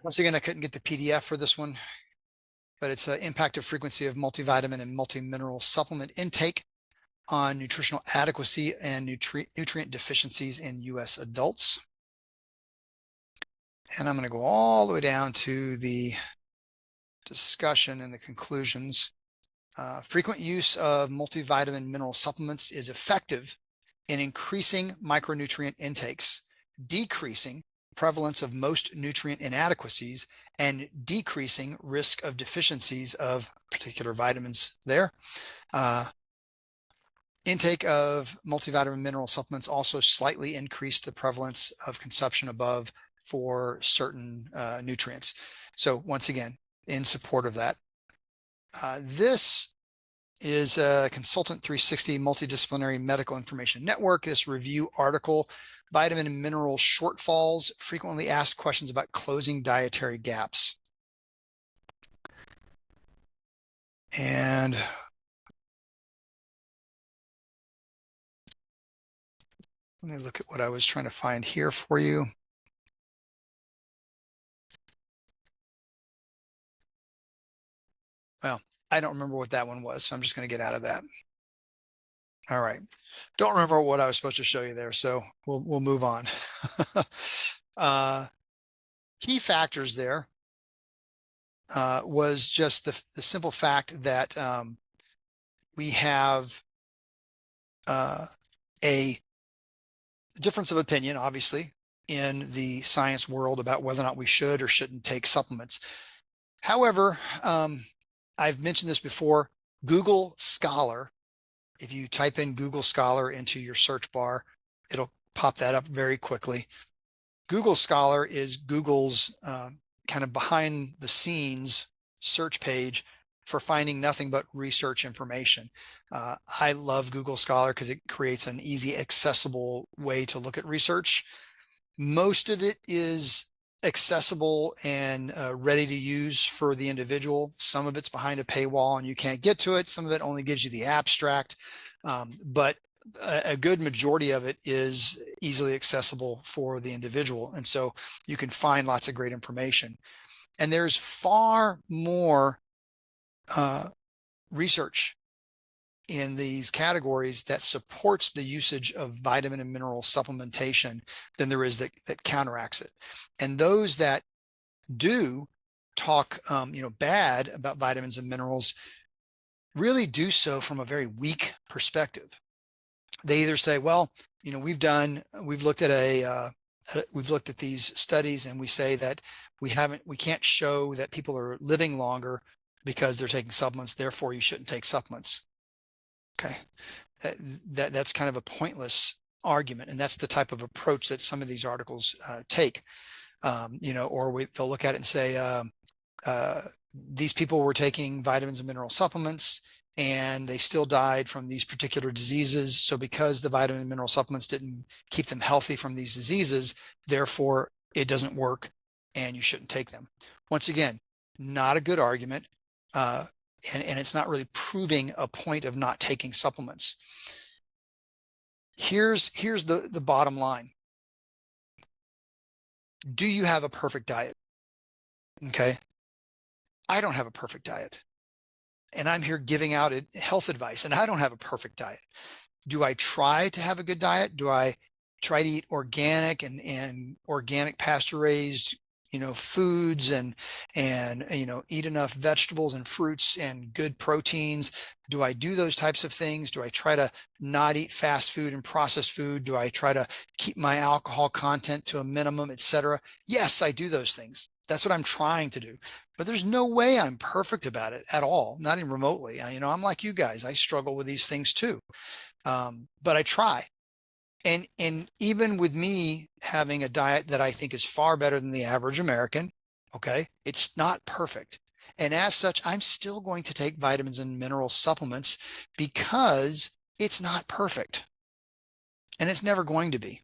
Once again, I couldn't get the PDF for this one, but it's an impact of frequency of multivitamin and multimineral supplement intake on nutritional adequacy and nutrient deficiencies in U.S. adults. And I'm going to go all the way down to the discussion and the conclusions. Frequent use of multivitamin mineral supplements is effective in increasing micronutrient intakes, decreasing prevalence of most nutrient inadequacies, and decreasing risk of deficiencies of particular vitamins there. Intake of multivitamin mineral supplements also slightly increased the prevalence of consumption above for certain nutrients. So once again, in support of that. This is a Consultant 360 Multidisciplinary Medical Information Network. This review article, Vitamin and Mineral Shortfalls, Frequently Asked Questions About Closing Dietary Gaps. And let me look at what I was trying to find here for you. Well, I don't remember what that one was, so I'm just going to get out of that. All right. Don't remember what I was supposed to show you there, so we'll move on. Key factors there was just the simple fact that we have a difference of opinion, obviously, in the science world about whether or not we should or shouldn't take supplements. However, I've mentioned this before, Google Scholar, if you type in Google Scholar into your search bar, it'll pop that up very quickly. Google Scholar is Google's kind of behind the scenes search page for finding nothing but research information. I love Google Scholar because it creates an easy, accessible way to look at research. Most of it is accessible and ready to use for the individual. Some of it's behind a paywall and you can't get to it. Some of it only gives you the abstract, but a good majority of it is easily accessible for the individual. And so you can find lots of great information. And there's far more research in these categories that supports the usage of vitamin and mineral supplementation than there is that counteracts it. And those that do talk bad about vitamins and minerals really do so from a very weak perspective. They either say, well, we've looked at these studies and we say that we can't show that people are living longer because they're taking supplements, therefore you shouldn't take supplements. Okay, that's kind of a pointless argument, and that's the type of approach that some of these articles take. Or they'll look at it and say these people were taking vitamins and mineral supplements, and they still died from these particular diseases. So because the vitamin and mineral supplements didn't keep them healthy from these diseases, therefore it doesn't work, and you shouldn't take them. Once again, not a good argument. And it's not really proving a point of not taking supplements. Here's the bottom line. Do you have a perfect diet? Okay. I don't have a perfect diet. And I'm here giving out health advice, and I don't have a perfect diet. Do I try to have a good diet? Do I try to eat organic and organic pasture raised, foods and eat enough vegetables and fruits and good proteins? Do I do those types of things? Do I try to not eat fast food and processed food? Do I try to keep my alcohol content to a minimum, etc.? Yes, I do those things. That's what I'm trying to do. But there's no way I'm perfect about it at all, not even remotely. I'm like you guys. I struggle with these things too. But I try. And even with me having a diet that I think is far better than the average American, okay, it's not perfect. And as such, I'm still going to take vitamins and mineral supplements because it's not perfect. And it's never going to be.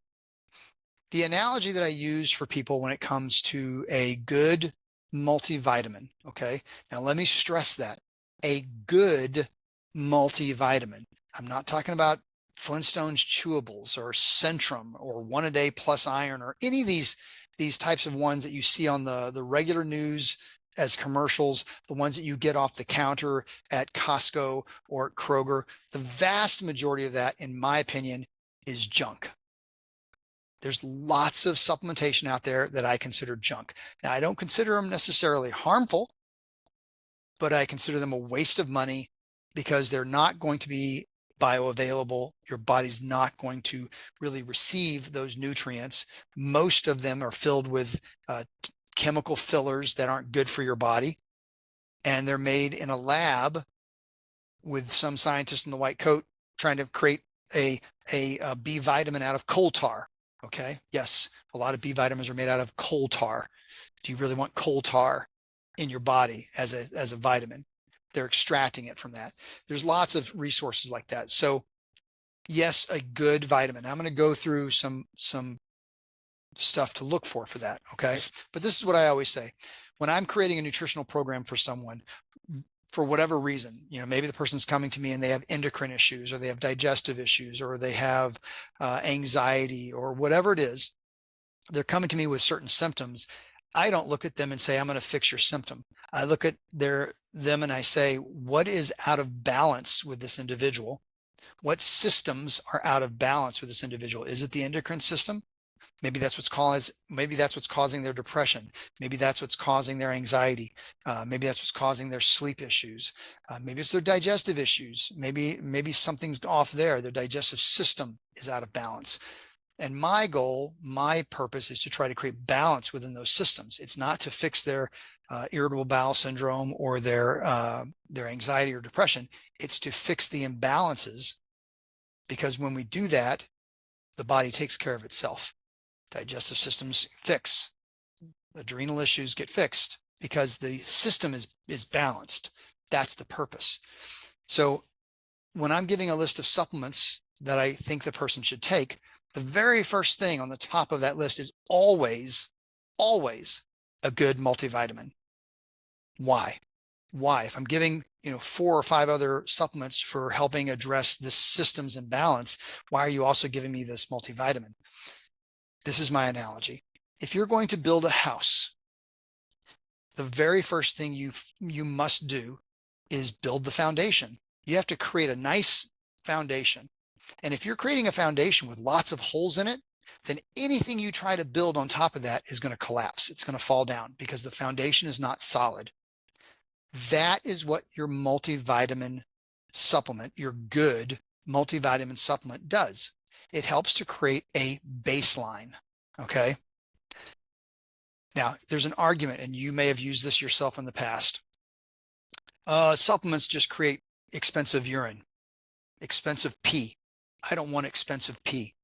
The analogy that I use for people when it comes to a good multivitamin, okay, now let me stress that, a good multivitamin. I'm not talking about Flintstones chewables or Centrum or 1 A Day Plus Iron or any of these types of ones that you see on the regular news as commercials, the ones that you get off the counter at Costco or at Kroger. The vast majority of that, in my opinion, is junk. There's lots of supplementation out there that I consider junk. Now, I don't consider them necessarily harmful, but I consider them a waste of money because they're not going to be bioavailable. Your body's not going to really receive those nutrients. Most of them are filled with chemical fillers that aren't good for your body. And they're made in a lab with some scientist in the white coat trying to create a B vitamin out of coal tar. Okay. Yes. A lot of B vitamins are made out of coal tar. Do you really want coal tar in your body as a vitamin? They're extracting it from that. There's lots of resources like that. So yes, a good vitamin. I'm going to go through some stuff to look for that. Okay. But this is what I always say. When I'm creating a nutritional program for someone, for whatever reason, maybe the person's coming to me and they have endocrine issues or they have digestive issues or they have anxiety or whatever it is, they're coming to me with certain symptoms. I don't look at them and say, I'm going to fix your symptom. I look at them and I say, what is out of balance with this individual? What systems are out of balance with this individual? Is it the endocrine system? Maybe that's what's causing their depression. Maybe that's what's causing their anxiety. Maybe that's what's causing their sleep issues. Maybe it's their digestive issues. Maybe something's off there. Their digestive system is out of balance. And my goal, my purpose is to try to create balance within those systems. It's not to fix their irritable bowel syndrome or their anxiety or depression. It's to fix the imbalances, because when we do that, the body takes care of itself. Digestive systems fix. Adrenal issues get fixed because the system is balanced. That's the purpose. So when I'm giving a list of supplements that I think the person should take, the very first thing on the top of that list is always a good multivitamin. Why? If I'm giving 4 or 5 other supplements for helping address the system's imbalance, why are you also giving me this multivitamin? This is my analogy. If you're going to build a house, the very first thing you must do is build the foundation. You have to create a nice foundation. And if you're creating a foundation with lots of holes in it, then anything you try to build on top of that is going to collapse. It's going to fall down because the foundation is not solid. That is what your multivitamin supplement, your good multivitamin supplement, does. It helps to create a baseline. Okay. Now, there's an argument, and you may have used this yourself in the past. Supplements just create expensive urine, expensive pee. I don't want expensive pee.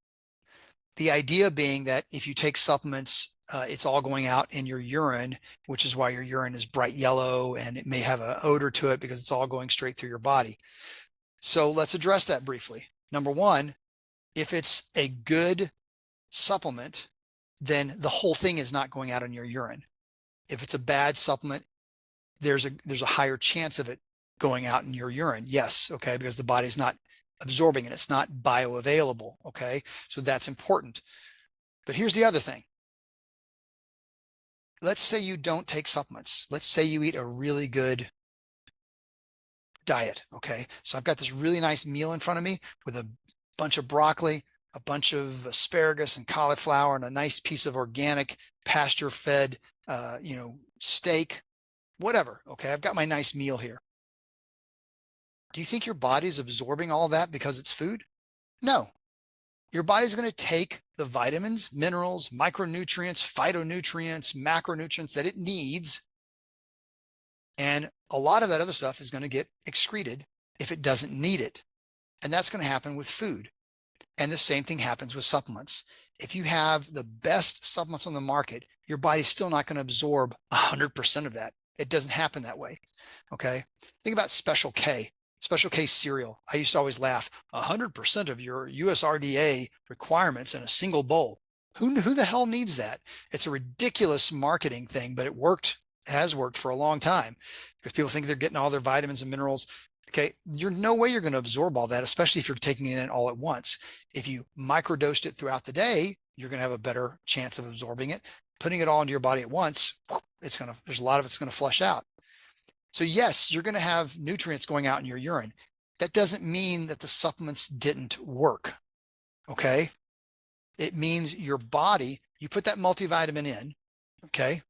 The idea being that if you take supplements, it's all going out in your urine, which is why your urine is bright yellow and it may have an odor to it because it's all going straight through your body. So let's address that briefly. Number one, if it's a good supplement, then the whole thing is not going out in your urine. If it's a bad supplement, there's a higher chance of it going out in your urine. Yes, okay, because the body's not absorbing it. It's not bioavailable, okay? So that's important. But here's the other thing. let's say you don't take supplements. Let's say you eat a really good diet. Okay. So I've got this really nice meal in front of me with a bunch of broccoli, a bunch of asparagus and cauliflower, and a nice piece of organic pasture fed, steak, whatever. Okay. I've got my nice meal here. Do you think your body's absorbing all that because it's food? No. Your body's going to take the vitamins, minerals, micronutrients, phytonutrients, macronutrients that it needs. And a lot of that other stuff is going to get excreted if it doesn't need it. And that's going to happen with food. And the same thing happens with supplements. If you have the best supplements on the market, your body's still not going to absorb 100% of that. It doesn't happen that way. Okay. Think about Special K. Special K cereal. I used to always laugh, 100% of your USRDA requirements in a single bowl. Who the hell needs that? It's a ridiculous marketing thing, but it worked, has worked for a long time because people think they're getting all their vitamins and minerals. Okay, you're no way you're going to absorb all that, especially if you're taking it in all at once. If you microdosed it throughout the day, you're going to have a better chance of absorbing it. Putting it all into your body at once, there's a lot of it's going to flush out. So yes, you're going to have nutrients going out in your urine. That doesn't mean that the supplements didn't work. Okay. It means your body, you put that multivitamin in, okay.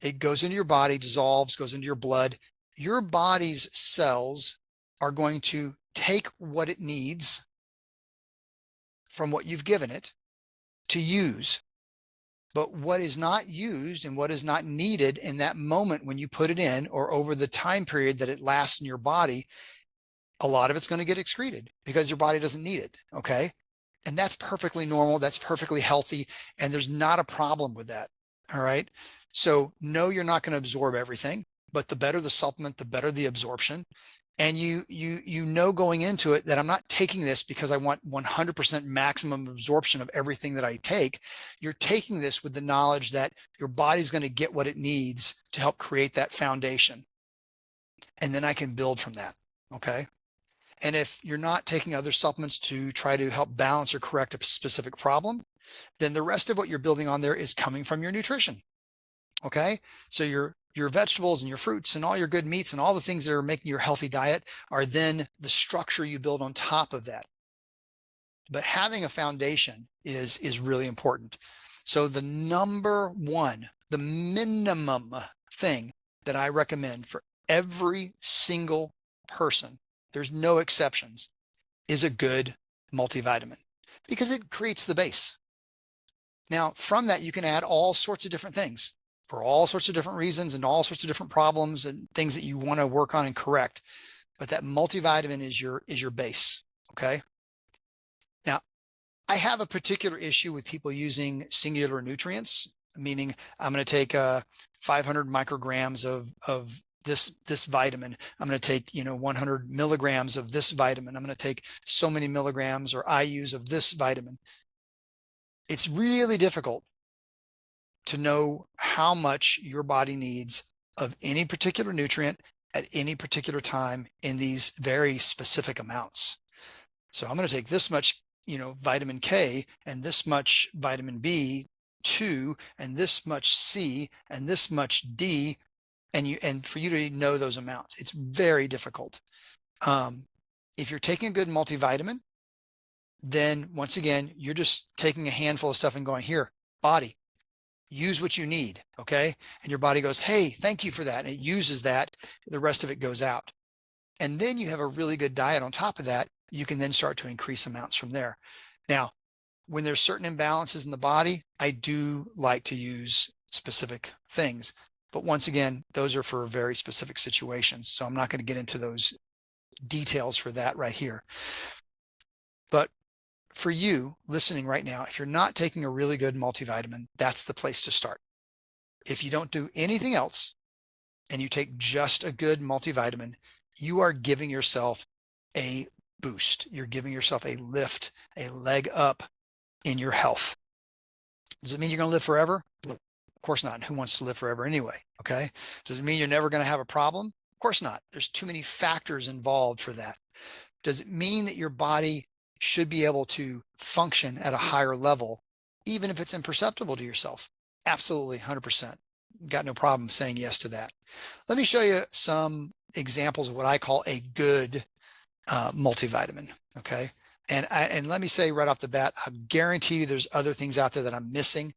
It goes into your body, dissolves, goes into your blood. Your body's cells are going to take what it needs from what you've given it to use. But what is not used and what is not needed in that moment when you put it in or over the time period that it lasts in your body, a lot of it's going to get excreted because your body doesn't need it. Okay. And that's perfectly normal. That's perfectly healthy. And there's not a problem with that. All right. So no, you're not going to absorb everything, but the better the supplement, the better the absorption. And you know going into it that I'm not taking this because I want 100% maximum absorption of everything that I take. You're taking this with the knowledge that your body's going to get what it needs to help create that foundation. And then I can build from that. Okay. And if you're not taking other supplements to try to help balance or correct a specific problem, then the rest of what you're building on there is coming from your nutrition. Okay. So your vegetables and your fruits and all your good meats and all the things that are making your healthy diet are then the structure you build on top of that. But having a foundation is really important. So the number one, the minimum thing that I recommend for every single person, there's no exceptions, is a good multivitamin because it creates the base. Now, from that, you can add all sorts of different things for all sorts of different reasons and all sorts of different problems and things that you want to work on and correct. But that multivitamin is your base. Okay. Now, I have a particular issue with people using singular nutrients, meaning I'm going to take 500 micrograms of this vitamin. I'm going to take 100 milligrams of this vitamin. I'm going to take so many milligrams or IUs of this vitamin. It's really difficult to know how much your body needs of any particular nutrient at any particular time in these very specific amounts. So I'm going to take this much, vitamin K and this much vitamin B2 and this much C and this much D, and for you to know those amounts, it's very difficult. If you're taking a good multivitamin, then once again, you're just taking a handful of stuff and going, here, body, use what you need. Okay. And your body goes, hey, thank you for that. And it uses that. The rest of it goes out. And then you have a really good diet on top of that. You can then start to increase amounts from there. Now, when there's certain imbalances in the body, I do like to use specific things. But once again, those are for very specific situations. So I'm not going to get into those details for that right here. But for you listening right now, if you're not taking a really good multivitamin, that's the place to start. If you don't do anything else and you take just a good multivitamin, you are giving yourself a boost. You're giving yourself a lift, a leg up in your health. Does it mean you're going to live forever? Of course not. And who wants to live forever anyway? Okay. Does it mean you're never going to have a problem? Of course not. There's too many factors involved for that. Does it mean that your body should be able to function at a higher level, even if it's imperceptible to yourself? Absolutely, 100%. Got no problem saying yes to that. Let me show you some examples of what I call a good multivitamin. Okay. And let me say right off the bat, I guarantee you there's other things out there that I'm missing.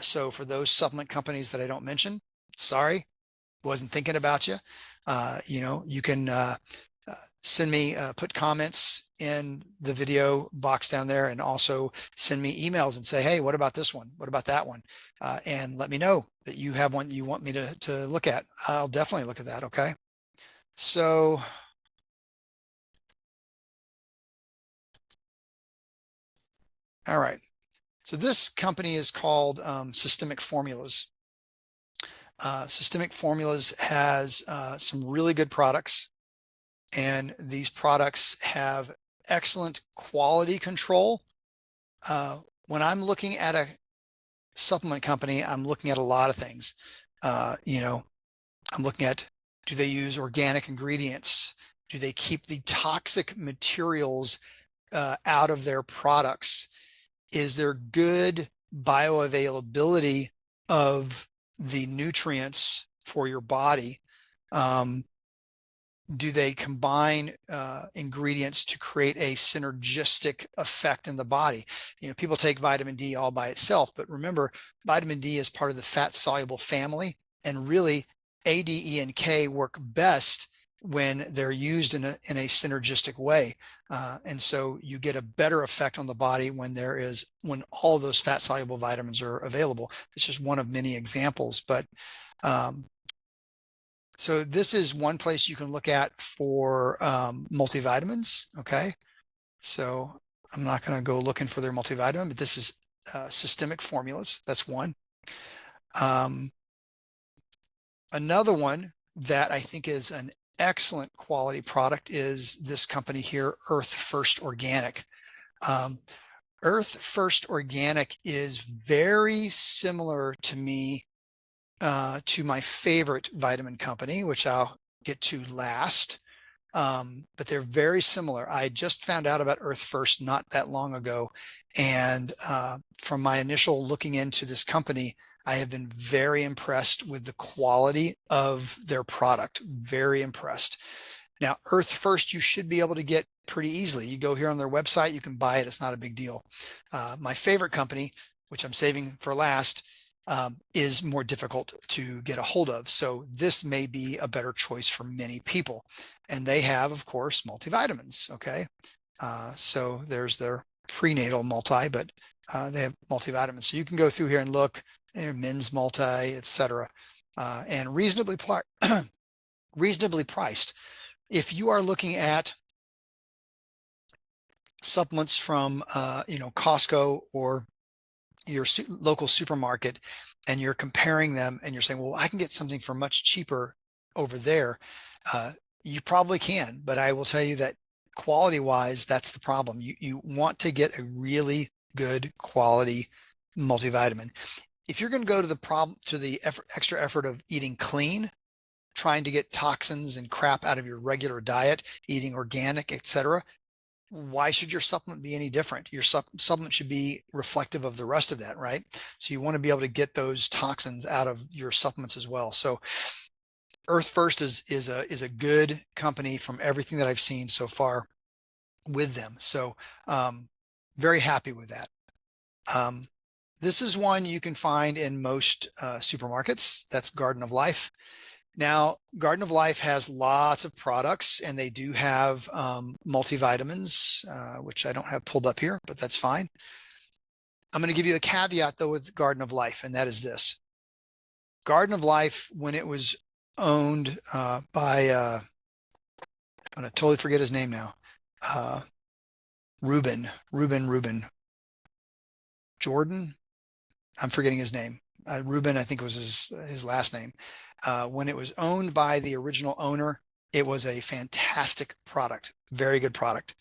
So for those supplement companies that I don't mention, sorry, wasn't thinking about you. You can send me, put comments in the video box down there, and also send me emails and say, hey, what about this one? What about that one? And let me know that you have one you want me to look at. I'll definitely look at that. Okay. So, all right. So this company is called Systemic Formulas. Systemic Formulas has some really good products, and these products have excellent quality control. When I'm looking at a supplement company, I'm looking at a lot of things. I'm looking at, do they use organic ingredients? Do they keep the toxic materials out of their products? Is there good bioavailability of the nutrients for your body? Do they combine ingredients to create a synergistic effect in the body? People take vitamin D all by itself, but remember, vitamin D is part of the fat soluble family, and really A, D, E, and K work best when they're used in a synergistic way. And so you get a better effect on the body when all of those fat soluble vitamins are available. It's just one of many examples, but so this is one place you can look at for multivitamins. Okay. So I'm not going to go looking for their multivitamin, but this is Systemic Formulas. That's one. Another one that I think is an excellent quality product is this company here, Earth First Organic. Earth First Organic is very similar to me to my favorite vitamin company, which I'll get to last. But they're very similar. I just found out about Earth First not that long ago. And from my initial looking into this company, I have been very impressed with the quality of their product. Very impressed. Now, Earth First, you should be able to get pretty easily. You go here on their website, you can buy it. It's not a big deal. My favorite company, which I'm saving for last, is more difficult to get a hold of. So this may be a better choice for many people. And they have, of course, multivitamins. Okay. So there's their prenatal multi, but they have multivitamins. So you can go through here and look, men's multi, etc., and reasonably priced. If you are looking at supplements from Costco or your local supermarket, and you're comparing them and you're saying, well, I can get something for much cheaper over there. You probably can, but I will tell you that quality wise, that's the problem. You want to get a really good quality multivitamin. If you're going to go to the extra effort of eating clean, trying to get toxins and crap out of your regular diet, eating organic, etc., why should your supplement be any different? Your supplement should be reflective of the rest of that, right? So you want to be able to get those toxins out of your supplements as well. So Earth First is a good company from everything that I've seen so far with them. So very happy with that. This is one you can find in most supermarkets. That's Garden of Life. Now, Garden of Life has lots of products, and they do have multivitamins, which I don't have pulled up here, but that's fine. I'm going to give you a caveat, though, with Garden of Life, and that is this. Garden of Life, when it was owned by, I'm going to totally forget his name now, Reuben Jordan. I'm forgetting his name. Reuben, I think was his last name. When it was owned by the original owner, it was a fantastic product, very good product.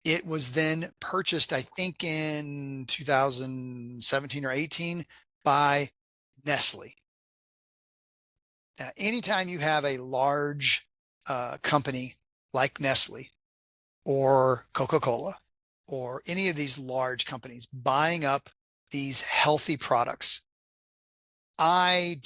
It was then purchased, I think, in 2017 or 18 by Nestle. Now, anytime you have a large company like Nestle or Coca-Cola or any of these large companies buying up these healthy products, I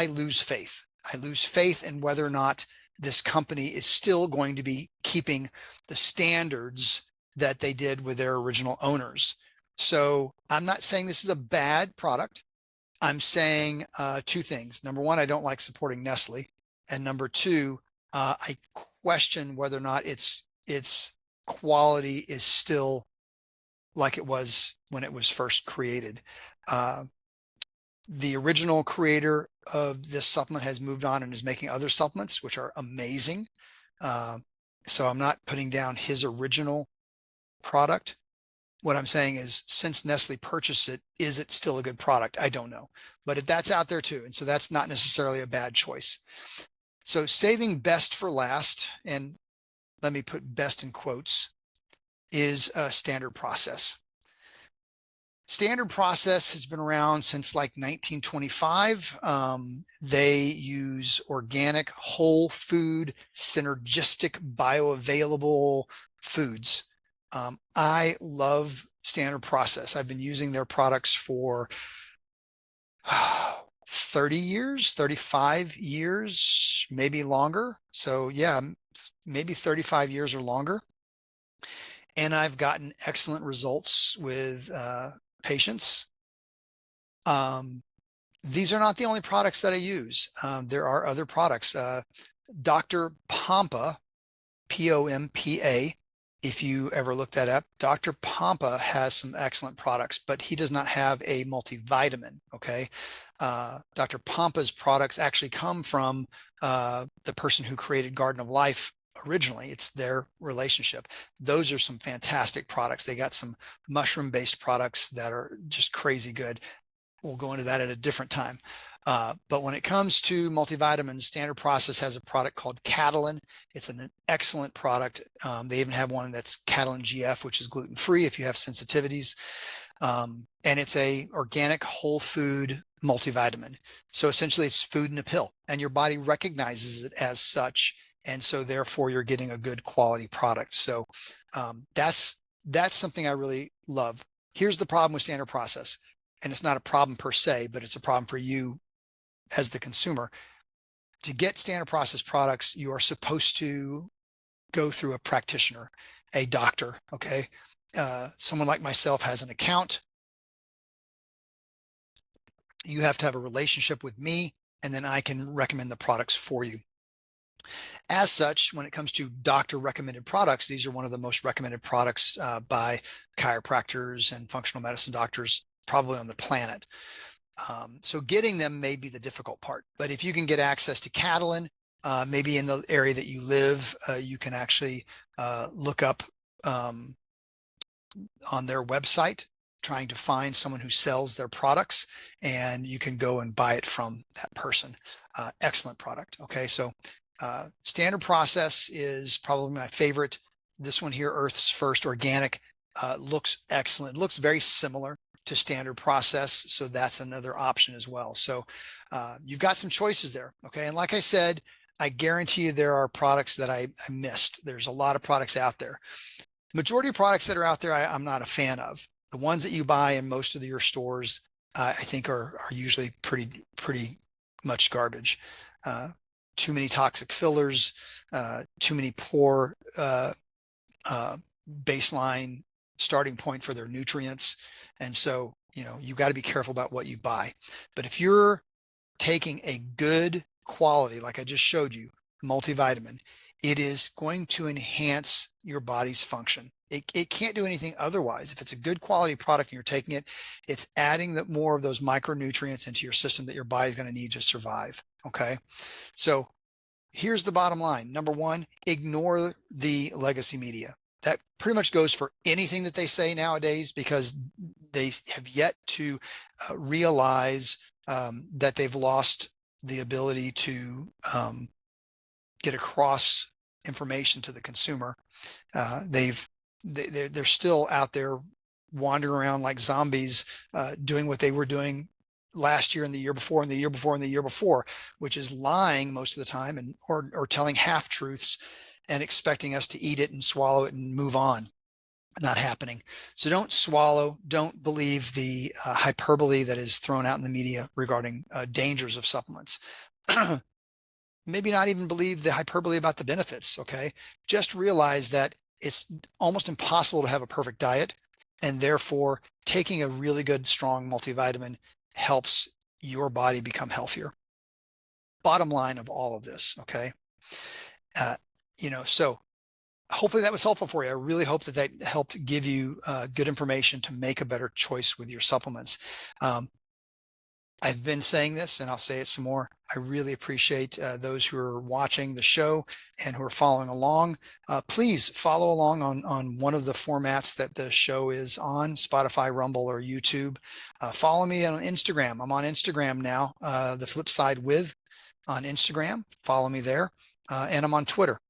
lose faith. I lose faith in whether or not this company is still going to be keeping the standards that they did with their original owners. So I'm not saying this is a bad product. I'm saying two things. Number one, I don't like supporting Nestle. And number two, I question whether or not its quality is still like it was when it was first created. The original creator of this supplement has moved on and is making other supplements, which are amazing. So I'm not putting down his original product. What I'm saying is, since Nestle purchased it, is it still a good product? I don't know, but that's out there too. And so that's not necessarily a bad choice. So saving best for last, and let me put best in quotes, is a standard process. Standard process has been around since like 1925. They use organic, whole food, synergistic, bioavailable foods. I love Standard Process. I've been using their products for 30 years, 35 years, maybe longer. So yeah, maybe 35 years or longer. And I've gotten excellent results with patients. These are not the only products that I use. There are other products. Dr. Pompa, Pompa, if you ever look that up, Dr. Pompa has some excellent products, but he does not have a multivitamin, okay? Dr. Pompa's products actually come from the person who created Garden of Life originally. It's their relationship. Those are some fantastic products. They got some mushroom-based products that are just crazy good. We'll go into that at a different time. But when it comes to multivitamins, Standard Process has a product called Catalin. It's an excellent product. They even have one that's Catalin GF, which is gluten-free if you have sensitivities. And it's a organic whole food multivitamin. So essentially it's food in a pill, and your body recognizes it as such. And so therefore you're getting a good quality product. So that's something I really love. Here's the problem with Standard Process. And it's not a problem per se, but it's a problem for you as the consumer. To get Standard Process products, you are supposed to go through a practitioner, a doctor, okay? Someone like myself has an account. You have to have a relationship with me, and then I can recommend the products for you. As such, when it comes to doctor recommended products, these are one of the most recommended products by chiropractors and functional medicine doctors probably on the planet. So getting them may be the difficult part, but if you can get access to Catalin, maybe in the area that you live, you can actually look up on their website, trying to find someone who sells their products, and you can go and buy it from that person. Excellent product. Okay, so Standard Process is probably my favorite. This one here, Earth's First Organic, looks excellent. It looks very similar to Standard Process, so that's another option as well. So you've got some choices there. Okay, and like I said, I guarantee you there are products that I missed. There's a lot of products out there. The majority of products that are out there, I'm not a fan of. The ones that you buy in most of your stores, I think are usually pretty much garbage. Too many toxic fillers, too many poor baseline starting point for their nutrients. And so, you've got to be careful about what you buy. But if you're taking a good quality, like I just showed you, multivitamin, it is going to enhance your body's function. It can't do anything otherwise. If it's a good quality product and you're taking it, it's adding more of those micronutrients into your system that your body's going to need to survive. Okay. So here's the bottom line. Number one, ignore the legacy media. That pretty much goes for anything that they say nowadays, because they have yet to realize that they've lost the ability to get across information to the consumer. They're still out there wandering around like zombies, doing what they were doing last year and the year before and the year before and the year before, which is lying most of the time, and or telling half truths and expecting us to eat it and swallow it and move on. not happening. So don't swallow, don't believe the hyperbole that is thrown out in the media regarding dangers of supplements. Maybe not even believe the hyperbole about the benefits. Okay. Just realize that it's almost impossible to have a perfect diet. And therefore, taking a really good, strong multivitamin helps your body become healthier. Bottom line of all of this. Okay. Uh, so hopefully that was helpful for you. I really hope that that helped give you good information to make a better choice with your supplements. I've been saying this and I'll say it some more. I really appreciate those who are watching the show and who are following along. Please follow along on one of the formats that the show is on, Spotify, Rumble, or YouTube. Follow me on Instagram. I'm on Instagram now, the Flipside with on Instagram. Follow me there. And I'm on Twitter.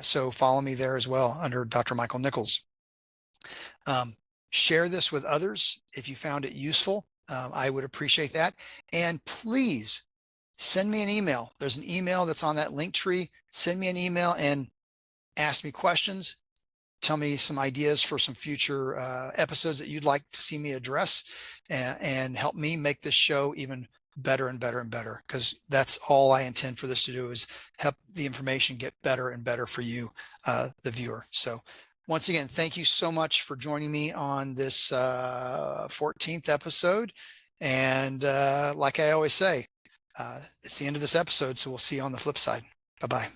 So follow me there as well under Dr. Michael Nichols. Share this with others if you found it useful. I would appreciate that. And please send me an email. There's an email that's on that link tree. Send me an email and ask me questions. Tell me some ideas for some future episodes that you'd like to see me address, and help me make this show even better and better and better, because that's all I intend for this to do, is help the information get better and better for you, the viewer. So once again, thank you so much for joining me on this 14th episode. And like I always say, it's the end of this episode, so we'll see you on the flip side. Bye-bye.